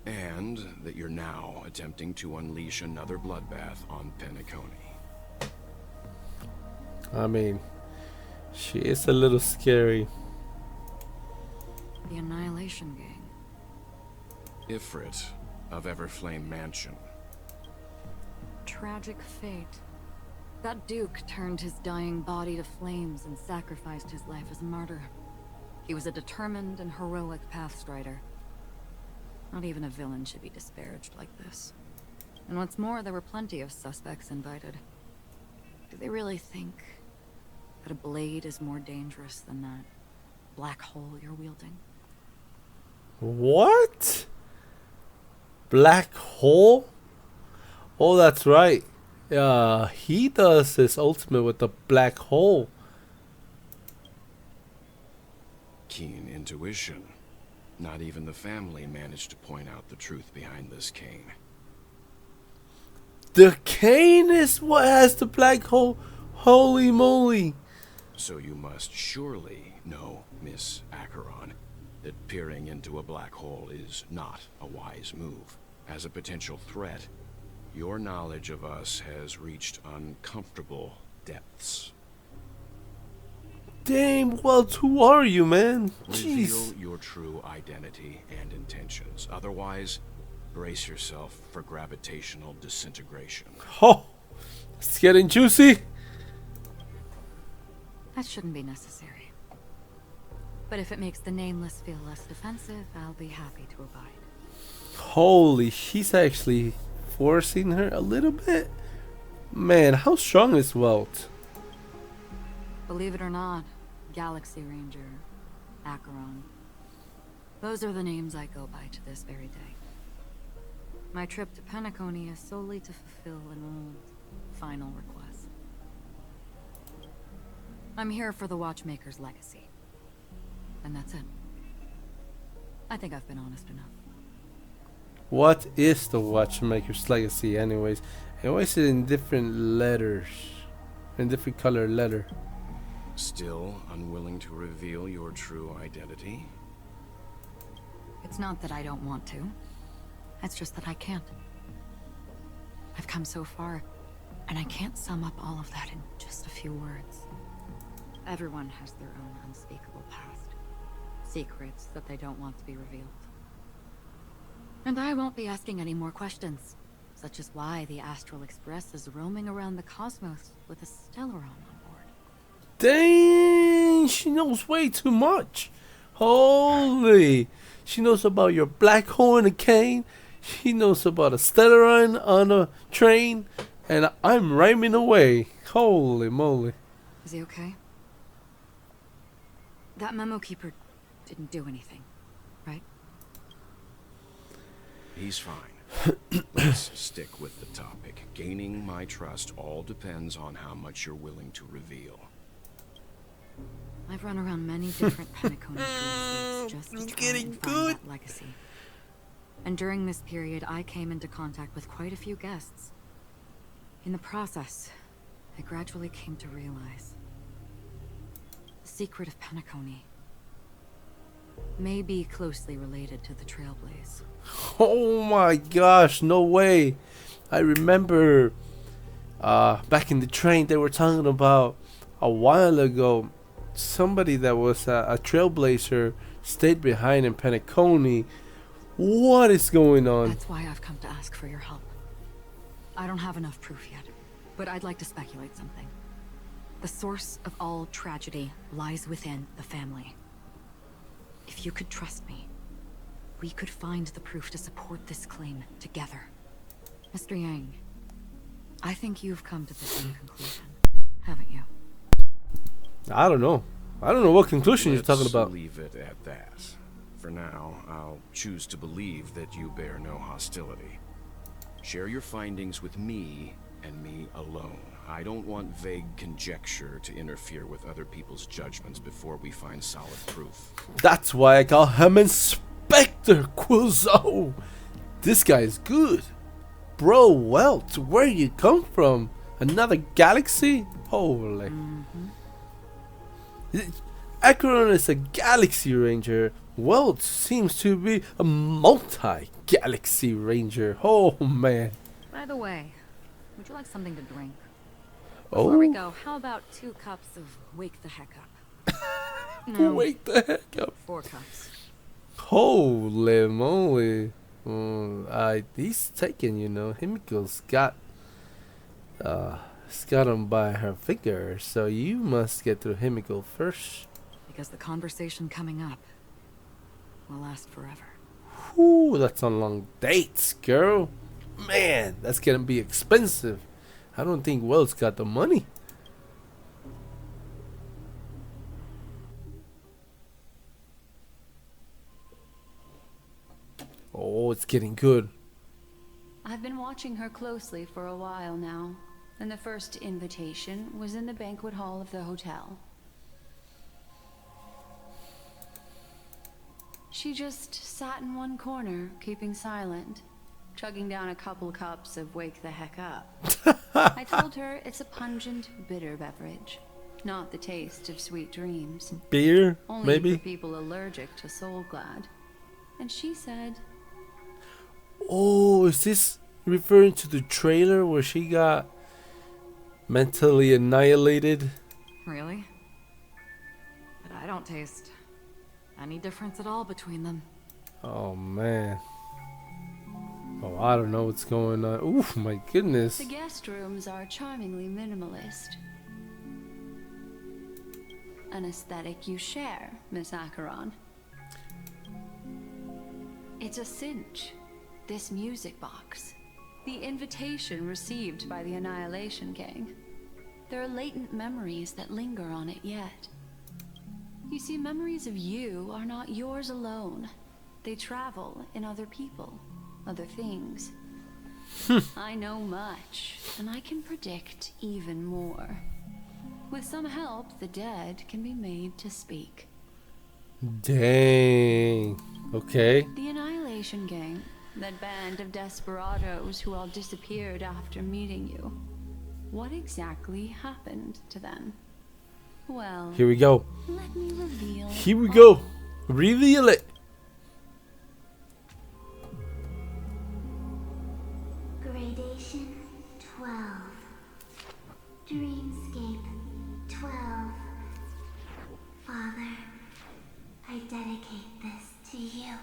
Speaker 9: and that you're now attempting to unleash another bloodbath on Penacony.
Speaker 1: I mean, she is a little scary.
Speaker 5: The Annihilation Gang.
Speaker 9: Ifrit of Everflame Mansion.
Speaker 5: Tragic fate. That Duke turned his dying body to flames and sacrificed his life as a martyr. He was a determined and heroic pathstrider. Not even a villain should be disparaged like this. And what's more, there were plenty of suspects invited. Do they really think that a blade is more dangerous than that black hole you're wielding?
Speaker 1: What? Black hole? Oh, that's right. He does his ultimate with the black hole.
Speaker 9: Keen intuition. Not even the family managed to point out the truth behind this cane.
Speaker 1: The cane is what has the black hole. Holy moly.
Speaker 9: So you must surely know, Miss Acheron, that peering into a black hole is not a wise move. As a potential threat, your knowledge of us has reached uncomfortable depths.
Speaker 1: Damn, well, who are you, man?
Speaker 9: Reveal
Speaker 1: Jeez.
Speaker 9: your true identity and intentions. Otherwise, brace yourself for gravitational disintegration.
Speaker 1: Oh, it's getting juicy.
Speaker 5: That shouldn't be necessary. But if it makes the Nameless feel less defensive, I'll be happy to abide.
Speaker 1: Holy, she's actually forcing her a little bit. Man, how strong is Welt?
Speaker 5: Believe it or not, Galaxy Ranger, Acheron. Those are the names I go by to this very day. My trip to Penacony is solely to fulfill an old, final request. I'm here for the Watchmaker's legacy. And that's it. I think I've been honest enough.
Speaker 1: What is the Watchmaker's legacy anyways? And why is it in different letters? In different color letter?
Speaker 9: Still unwilling to reveal your true identity?
Speaker 5: It's not that I don't want to. It's just that I can't. I've come so far, and I can't sum up all of that in just a few words. Everyone has their own unspeakable past. Secrets that they don't want to be revealed. And I won't be asking any more questions, such as why the Astral Express is roaming around the cosmos with a Stellaron on board.
Speaker 1: Dang, she knows way too much. Holy, she knows about your black hole in a cane. She knows about a Stellaron on a train, and I'm rhyming away. Holy moly.
Speaker 5: Is he okay? That memo keeper didn't do anything, right?
Speaker 9: He's fine. Let's stick with the topic. Gaining my trust all depends on how much you're willing to reveal.
Speaker 5: I've run around many different penacony precincts just to try and find that legacy. And during this period, I came into contact with quite a few guests. In the process, I gradually came to realize the secret of penacony may be closely related to the Trailblaze.
Speaker 1: Oh my gosh, no way. I remember back in the train they were talking about a while ago somebody that was a trailblazer stayed behind in Penacony. What is going on?
Speaker 5: That's why I've come to ask for your help. I don't have enough proof yet, but I'd like to speculate something. The source of all tragedy lies within the family. If you could trust me, we could find the proof to support this claim together. Mr. Yang, I think you've come to the same conclusion, haven't you?
Speaker 1: I don't know. I don't know what conclusion you're talking about.
Speaker 9: Let's leave it at that. For now, I'll choose to believe that you bear no hostility. Share your findings with me and me alone. I don't want vague conjecture to interfere with other people's judgments before we find solid proof.
Speaker 1: That's why I call him Inspector Quizzo. This guy is good. Bro, Welt, where you come from? Another galaxy? Holy. Acheron is a galaxy ranger. Welt seems to be a multi-galaxy ranger. Oh man.
Speaker 5: By the way, would you like something to drink?
Speaker 1: Oh.
Speaker 5: Before we go, how about 2 cups of Wake the Heck Up? No,
Speaker 1: Wake the heck up.
Speaker 5: 4 cups.
Speaker 1: Holy moly. He's taken, Himiko's got him by her finger, so you must get through Himiko first.
Speaker 5: Because the conversation coming up will last forever.
Speaker 1: Whew, that's on long dates, girl. Man, that's gonna be expensive. I don't think Welt's got the money. Oh, it's getting good.
Speaker 2: I've been watching her closely for a while now, and the first invitation was in the banquet hall of the hotel. She just sat in one corner, keeping silent, chugging down a couple cups of Wake the Heck Up. I told her it's a pungent, bitter beverage, not the taste of sweet dreams.
Speaker 1: Beer,
Speaker 2: Only
Speaker 1: maybe?
Speaker 2: for people allergic to Soul Glad. And she said,
Speaker 1: Oh, is this referring to the trailer where she got mentally annihilated?
Speaker 5: Really? But I don't taste any difference at all between them.
Speaker 1: Oh man. Oh, I don't know what's going on. Oof, my goodness.
Speaker 2: the guest rooms are charmingly minimalist. An aesthetic you share, Miss Acheron. It's a cinch. this music box. The invitation received by the Annihilation Gang. There are latent memories that linger on it yet. You see, memories of you are not yours alone. They travel in other people, other things. I know much, and I can predict even more. With some help, the dead can be made to speak.
Speaker 1: Dang. Okay.
Speaker 2: The Annihilation Gang, that band of desperados who all disappeared after meeting you. What exactly happened to them? Well,
Speaker 1: Here we go.
Speaker 2: let me reveal.
Speaker 1: Here we go. Reveal it.
Speaker 7: Gradation 12. Dreamscape 12. Father, I dedicate this to you.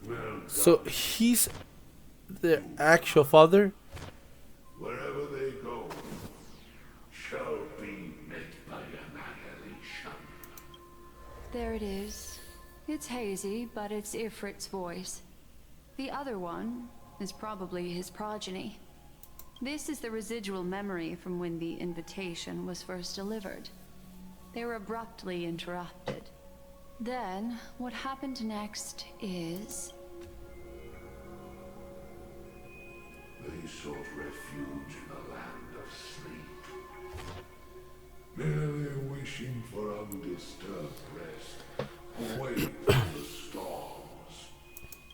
Speaker 6: Well done.
Speaker 1: So he's the actual father?
Speaker 6: Wherever they go, shall be met by annihilation.
Speaker 2: There it is. It's hazy, but it's Ifrit's voice. The other one is probably his progeny. This is the residual memory from when the invitation was first delivered. They were abruptly interrupted. Then, what happened next is...
Speaker 6: They sought refuge in the land of sleep, merely wishing for undisturbed rest, away from the storms.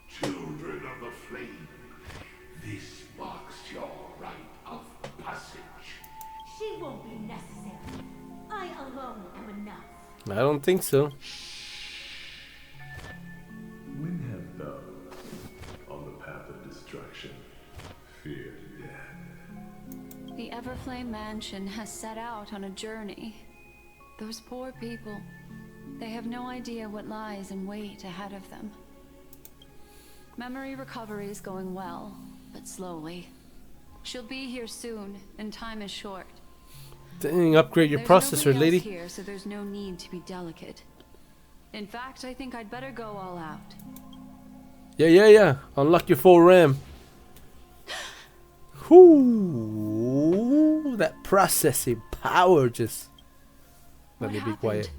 Speaker 6: Children of the flame, this marks your rite of passage.
Speaker 10: She won't be necessary. I alone am enough.
Speaker 1: I don't think so.
Speaker 11: When have thou, on the path of destruction, feared death?
Speaker 2: The Everflame Mansion has set out on a journey. Those poor people, they have no idea what lies in wait ahead of them. Memory recovery is going well, but slowly. She'll be here soon, and time is short.
Speaker 1: Dang, upgrade your
Speaker 2: There's
Speaker 1: processor,
Speaker 2: nobody
Speaker 1: lady.
Speaker 2: else here, so there's no need to be delicate. In fact, I think I'd better go all out.
Speaker 1: Yeah. Unlock your full RAM. Whoo! That processing power just... Let me be quiet.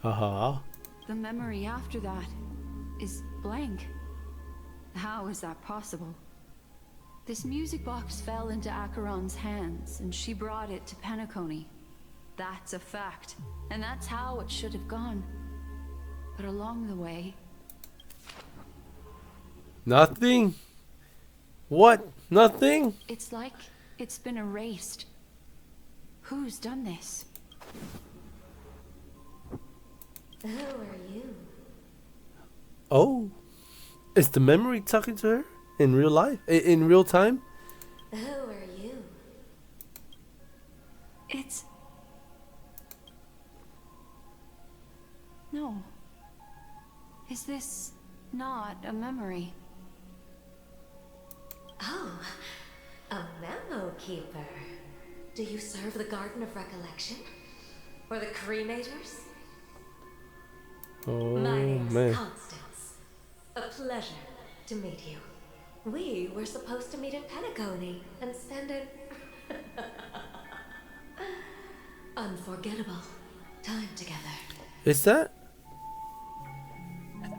Speaker 2: The memory after that is blank. How is that possible? This music box fell into Acheron's hands, and she brought it to Penacony. That's a fact, and that's how it should have gone. But along the way...
Speaker 1: Nothing? What? Nothing?
Speaker 2: It's like it's been erased. Who's done this?
Speaker 10: Who are you?
Speaker 1: Oh. Is the memory talking to her? In real life? In real time?
Speaker 10: Who are you?
Speaker 2: It's... No. Is this not a memory?
Speaker 10: Oh, a memo keeper. Do you serve the Garden of Recollection? Or the Cremators?
Speaker 1: Oh,
Speaker 10: My name's
Speaker 1: man.
Speaker 10: Constance. A pleasure to meet you. We were supposed to meet in Penacony and spend an unforgettable time together.
Speaker 1: Is that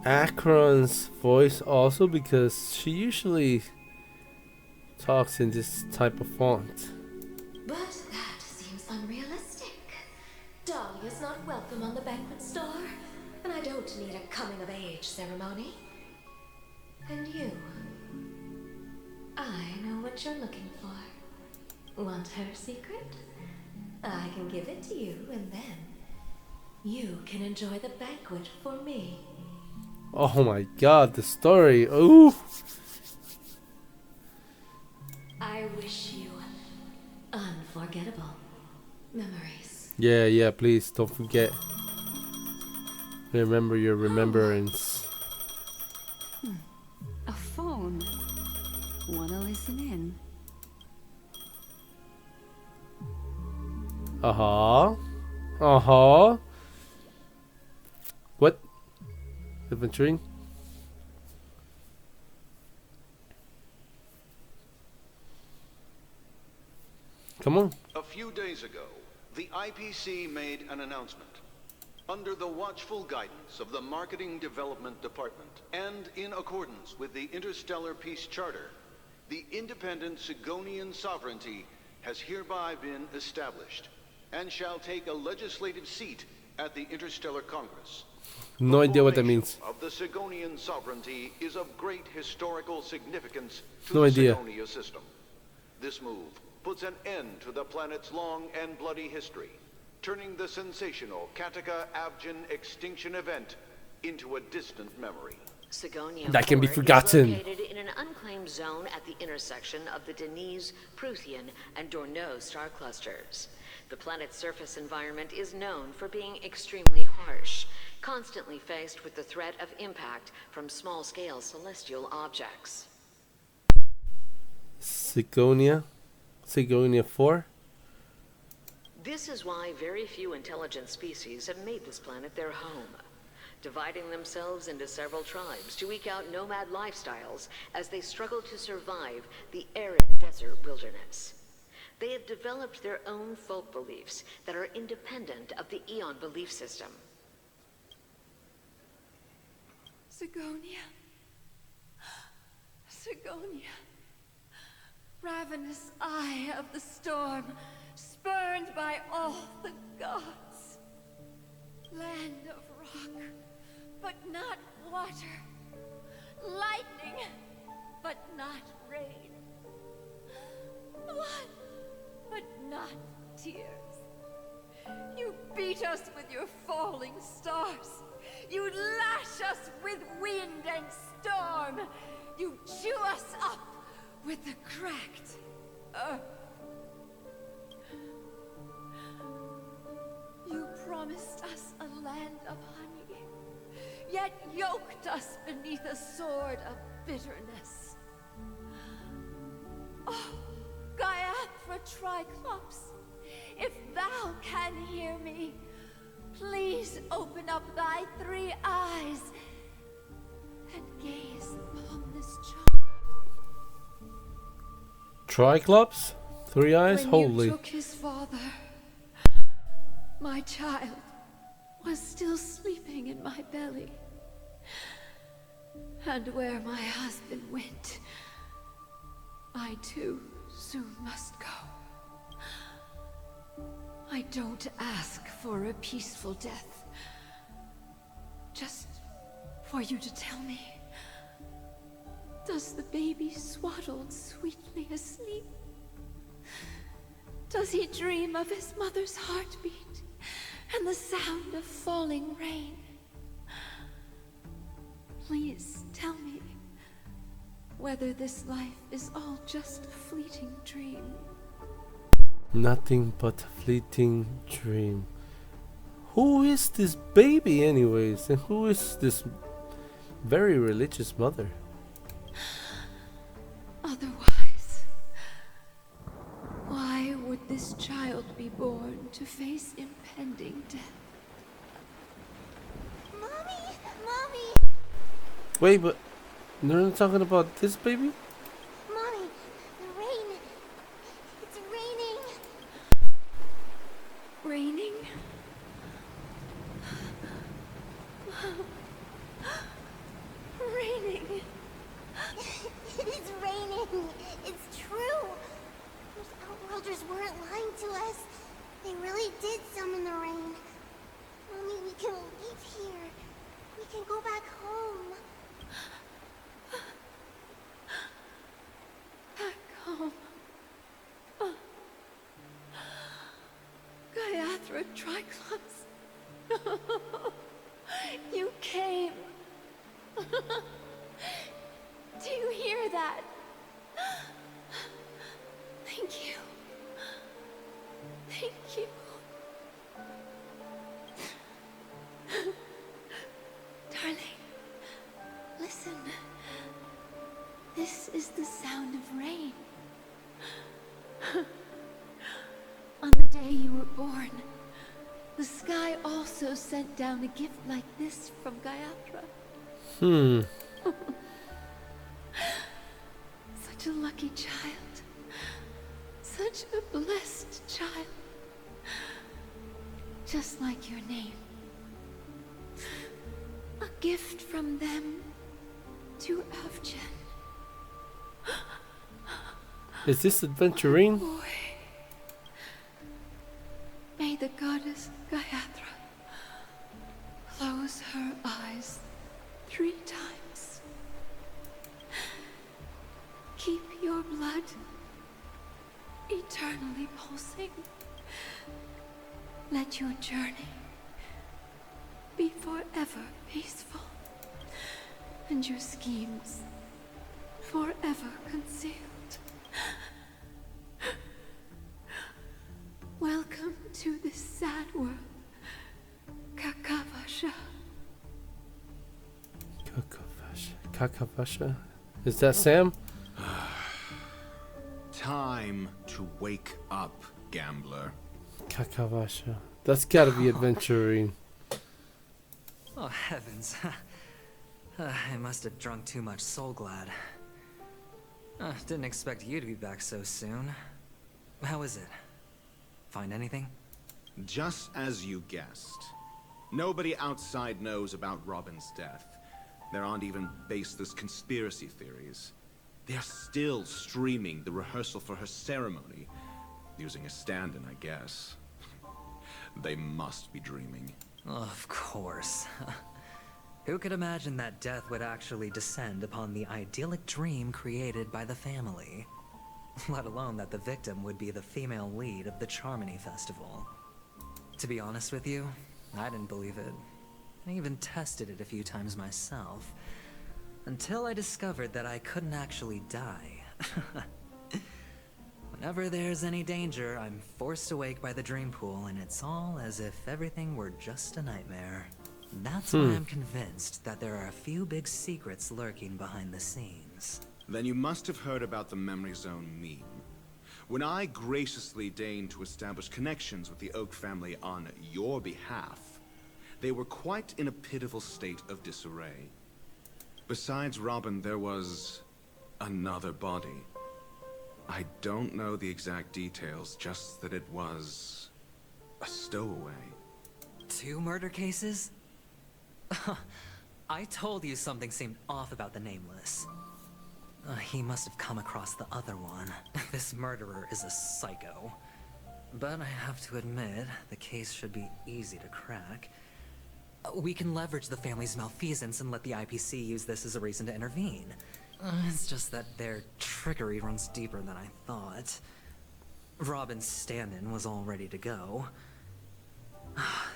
Speaker 1: Acheron's voice also? Because she usually talks in this type of font.
Speaker 10: But that seems unrealistic. Dahlia's not welcome on the banquet store, and I don't need a coming-of-age ceremony. And you? I know what you're looking for. Want her secret? I can give it to you, and then you can enjoy the banquet for me.
Speaker 1: Oh my god, the story. Ooh.
Speaker 10: I wish you unforgettable memories.
Speaker 1: Yeah, please don't forget. Remember your remembrance.
Speaker 2: A phone. Wanna listen in?
Speaker 1: What? Adventuring? Come on.
Speaker 12: A few days ago, the IPC made an announcement. Under the watchful guidance of the Marketing Development Department, and in accordance with the Interstellar Peace Charter, the independent Sigonian sovereignty has hereby been established, and shall take a legislative seat at the Interstellar Congress.
Speaker 1: No idea what that means.
Speaker 12: Of the Sigonian sovereignty is of great historical significance to
Speaker 1: No
Speaker 12: the
Speaker 1: idea.
Speaker 12: Sigonia system. This move puts an end to the planet's long and bloody history, turning the sensational Kataka-Abjin extinction event into a distant memory.
Speaker 13: Sigonia
Speaker 1: That can be
Speaker 13: 4
Speaker 1: forgotten.
Speaker 13: is located in an unclaimed zone at the intersection of the Denise, Prothean, and Dorneau star clusters. The planet's surface environment is known for being extremely harsh, constantly faced with the threat of impact from small-scale celestial objects.
Speaker 1: Sigonia 4.
Speaker 13: This is why very few intelligent species have made this planet their home, dividing themselves into several tribes to eke out nomad lifestyles as they struggle to survive the arid desert wilderness. They have developed their own folk beliefs that are independent of the Eon belief system.
Speaker 2: Sigonia. Sigonia. Ravenous eye of the storm, spurned by all the gods. Land of rock, but not water. Lightning, but not rain. Blood, but not tears. You beat us with your falling stars. You lash us with wind and storm. You chew us up with the cracked earth. You promised us a land of honey, yet yoked us beneath a sword of bitterness. Oh, Gaiathra Triclops, if thou can hear me, please open up thy 3 eyes and gaze upon this child.
Speaker 1: Triclops? 3 eyes?
Speaker 2: When
Speaker 1: Holy.
Speaker 2: you took his father, my child was still sleeping in my belly. And where my husband went, I too soon must go. I don't ask for a peaceful death. Just for you to tell me, does the baby swaddled sweetly asleep? Does he dream of his mother's heartbeat and the sound of falling rain? Please tell me whether this life is all just a fleeting dream.
Speaker 1: Nothing but a fleeting dream. Who is this baby anyways? And who is this very religious mother?
Speaker 2: Otherwise, why would this child be born to face impending death?
Speaker 7: Mommy! Mommy!
Speaker 1: Wait, but they're not talking about this baby?
Speaker 7: Mommy! The rain! It's raining!
Speaker 2: Raining? Raining!
Speaker 7: It's raining! It's true! Those outworlders weren't lying to us. They really did summon the rain. Mommy, we can leave here. We can go back home.
Speaker 2: Back home. Gaiathra Triclops. You came. Do you hear that? Thank you. Thank you. Darling, listen. This is the sound of rain. On the day you were born, the sky also also sent down a gift like this from Gayatra. Such a lucky child. Such a blessed child. Just like your name. A gift from them to Avjen.
Speaker 1: Is this adventuring?
Speaker 2: Boy. May the goddess Gayatra close her eyes 3 times. Keep your blood eternally pulsing. Let your journey be forever peaceful, and your schemes forever concealed. Welcome to this sad world, Kakavasha.
Speaker 1: Kakavasha? Is that Sam?
Speaker 14: Time to wake up, gambler.
Speaker 1: Kakavasha. That's gotta be adventuring.
Speaker 3: Oh, heavens. I must have drunk too much Soul Glad. Didn't expect you to be back so soon. How is it? Find anything?
Speaker 14: Just as you guessed. Nobody outside knows about Robin's death. There aren't even baseless conspiracy theories. They're still streaming the rehearsal for her ceremony. Using a stand-in, I guess. They must be dreaming.
Speaker 3: Of course. Who could imagine that death would actually descend upon the idyllic dream created by the family? Let alone that the victim would be the female lead of the Charmony Festival. To be honest with you, I didn't believe it. I even tested it a few times myself. Until I discovered that I couldn't actually die. Whenever there's any danger, I'm forced awake by the dream pool, and it's all as if everything were just a nightmare. That's why I'm convinced that there are a few big secrets lurking behind the scenes.
Speaker 14: Then you must have heard about the Memory Zone meme. When I graciously deigned to establish connections with the Oak family on your behalf, they were quite in a pitiful state of disarray. Besides Robin, there was another body. I don't know the exact details, just that it was a stowaway.
Speaker 3: 2 murder cases? I told you something seemed off about the Nameless. He must have come across the other one. This murderer is a psycho. But I have to admit, the case should be easy to crack. We can leverage the family's malfeasance and let the IPC use this as a reason to intervene. It's just that their trickery runs deeper than I thought. Robin's stand-in was all ready to go.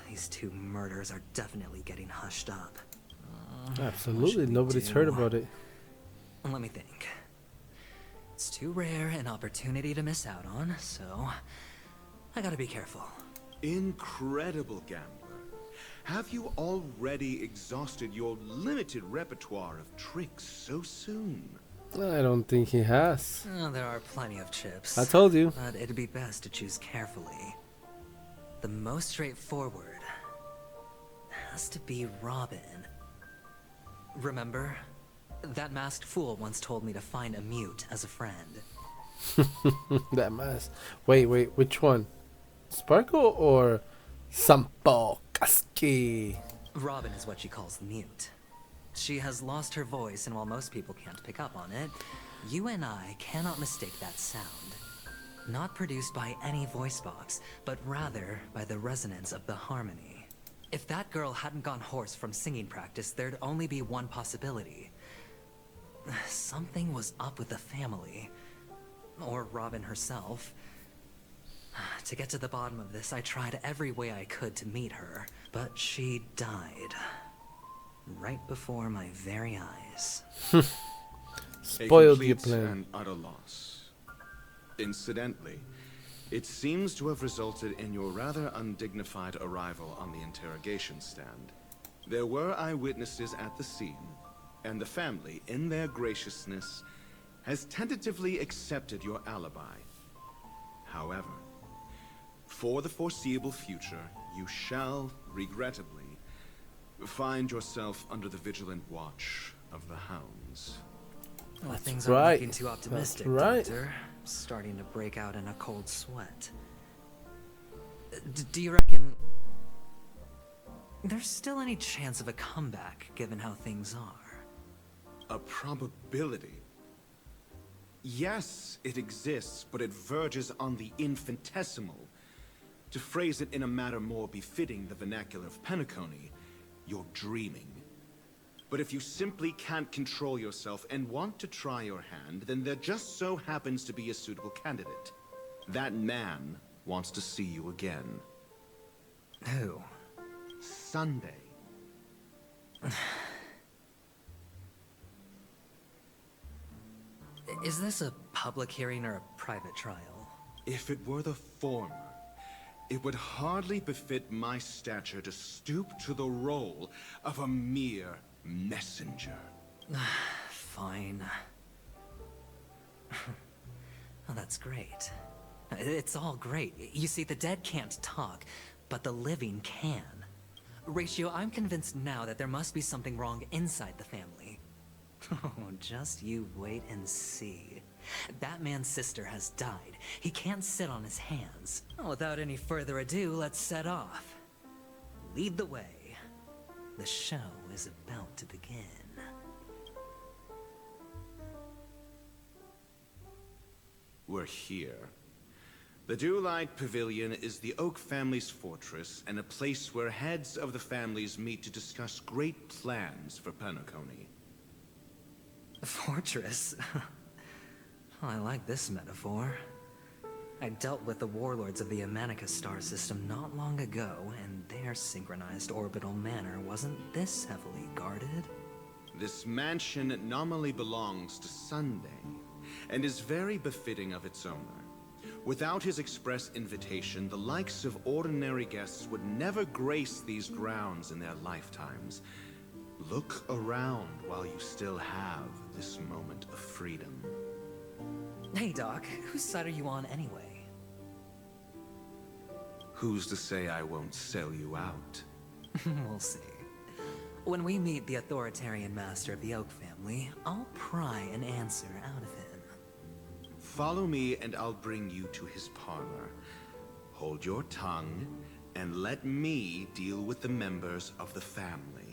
Speaker 3: These 2 murders are definitely getting hushed up.
Speaker 1: Absolutely, nobody's heard about it.
Speaker 3: Let me think. It's too rare an opportunity to miss out on, so I gotta be careful.
Speaker 14: Incredible, gambler. Have you already exhausted your limited repertoire of tricks so soon?
Speaker 1: I don't think he has.
Speaker 3: There are plenty of chips.
Speaker 1: I told you.
Speaker 3: But it'd be best to choose carefully. The most straightforward has to be Robin. Remember? That masked fool once told me to find a mute as a friend.
Speaker 1: That mask. Wait, which one? Sparkle or Sampo Kaski?
Speaker 3: Robin is what she calls the mute. She has lost her voice, and while most people can't pick up on it, you and I cannot mistake that sound. Not produced by any voice box, but rather by the resonance of the harmony. If that girl hadn't gone hoarse from singing practice, there'd only be one possibility. Something was up with the family. Or Robin herself. To get to the bottom of this, I tried every way I could to meet her, but she died. Right before my very eyes.
Speaker 1: Spoiled your
Speaker 14: A complete
Speaker 1: plan.
Speaker 14: and utter loss. Incidentally, it seems to have resulted in your rather undignified arrival on the interrogation stand. There were eyewitnesses at the scene, and the family, in their graciousness, has tentatively accepted your alibi. However, for the foreseeable future, you shall regrettably, find yourself under the vigilant watch of the hounds.
Speaker 3: Well, things
Speaker 1: right.
Speaker 3: aren't looking too optimistic,
Speaker 1: That's right.
Speaker 3: Doctor. Starting to break out in a cold sweat. Do you reckon there's still any chance of a comeback, given how things are?
Speaker 14: A probability? Yes, it exists, but it verges on the infinitesimal. To phrase it in a manner more befitting the vernacular of penacony, you're dreaming. But if you simply can't control yourself and want to try your hand, then there just so happens to be a suitable candidate. That man wants to see you again.
Speaker 3: Who?
Speaker 14: Sunday.
Speaker 3: Is this a public hearing or a private trial?
Speaker 14: If it were the former, it would hardly befit my stature to stoop to the role of a mere messenger.
Speaker 3: Fine. Oh, that's great. It's all great. You see, the dead can't talk, but the living can. Ratio, I'm convinced now that there must be something wrong inside the family. Oh, just you wait and see. That man's sister has died. He can't sit on his hands. Well, without any further ado, let's set off. Lead the way. The show is about to begin.
Speaker 14: We're here. The Dewlight Pavilion is the Oak family's fortress and a place where heads of the families meet to discuss great plans for penacony.
Speaker 3: Fortress? Oh, I like this metaphor. I dealt with the warlords of the Honkai Star system not long ago, and their synchronized orbital manor wasn't this heavily guarded.
Speaker 14: This mansion nominally belongs to Sunday, and is very befitting of its owner. Without his express invitation, the likes of ordinary guests would never grace these grounds in their lifetimes. Look around while you still have this moment of freedom.
Speaker 3: Hey, Doc, whose side are you on anyway?
Speaker 14: Who's to say I won't sell you out?
Speaker 3: We'll see. When we meet the authoritarian master of the Oak family, I'll pry an answer out of him.
Speaker 14: Follow me and I'll bring you to his parlor. Hold your tongue and let me deal with the members of the family.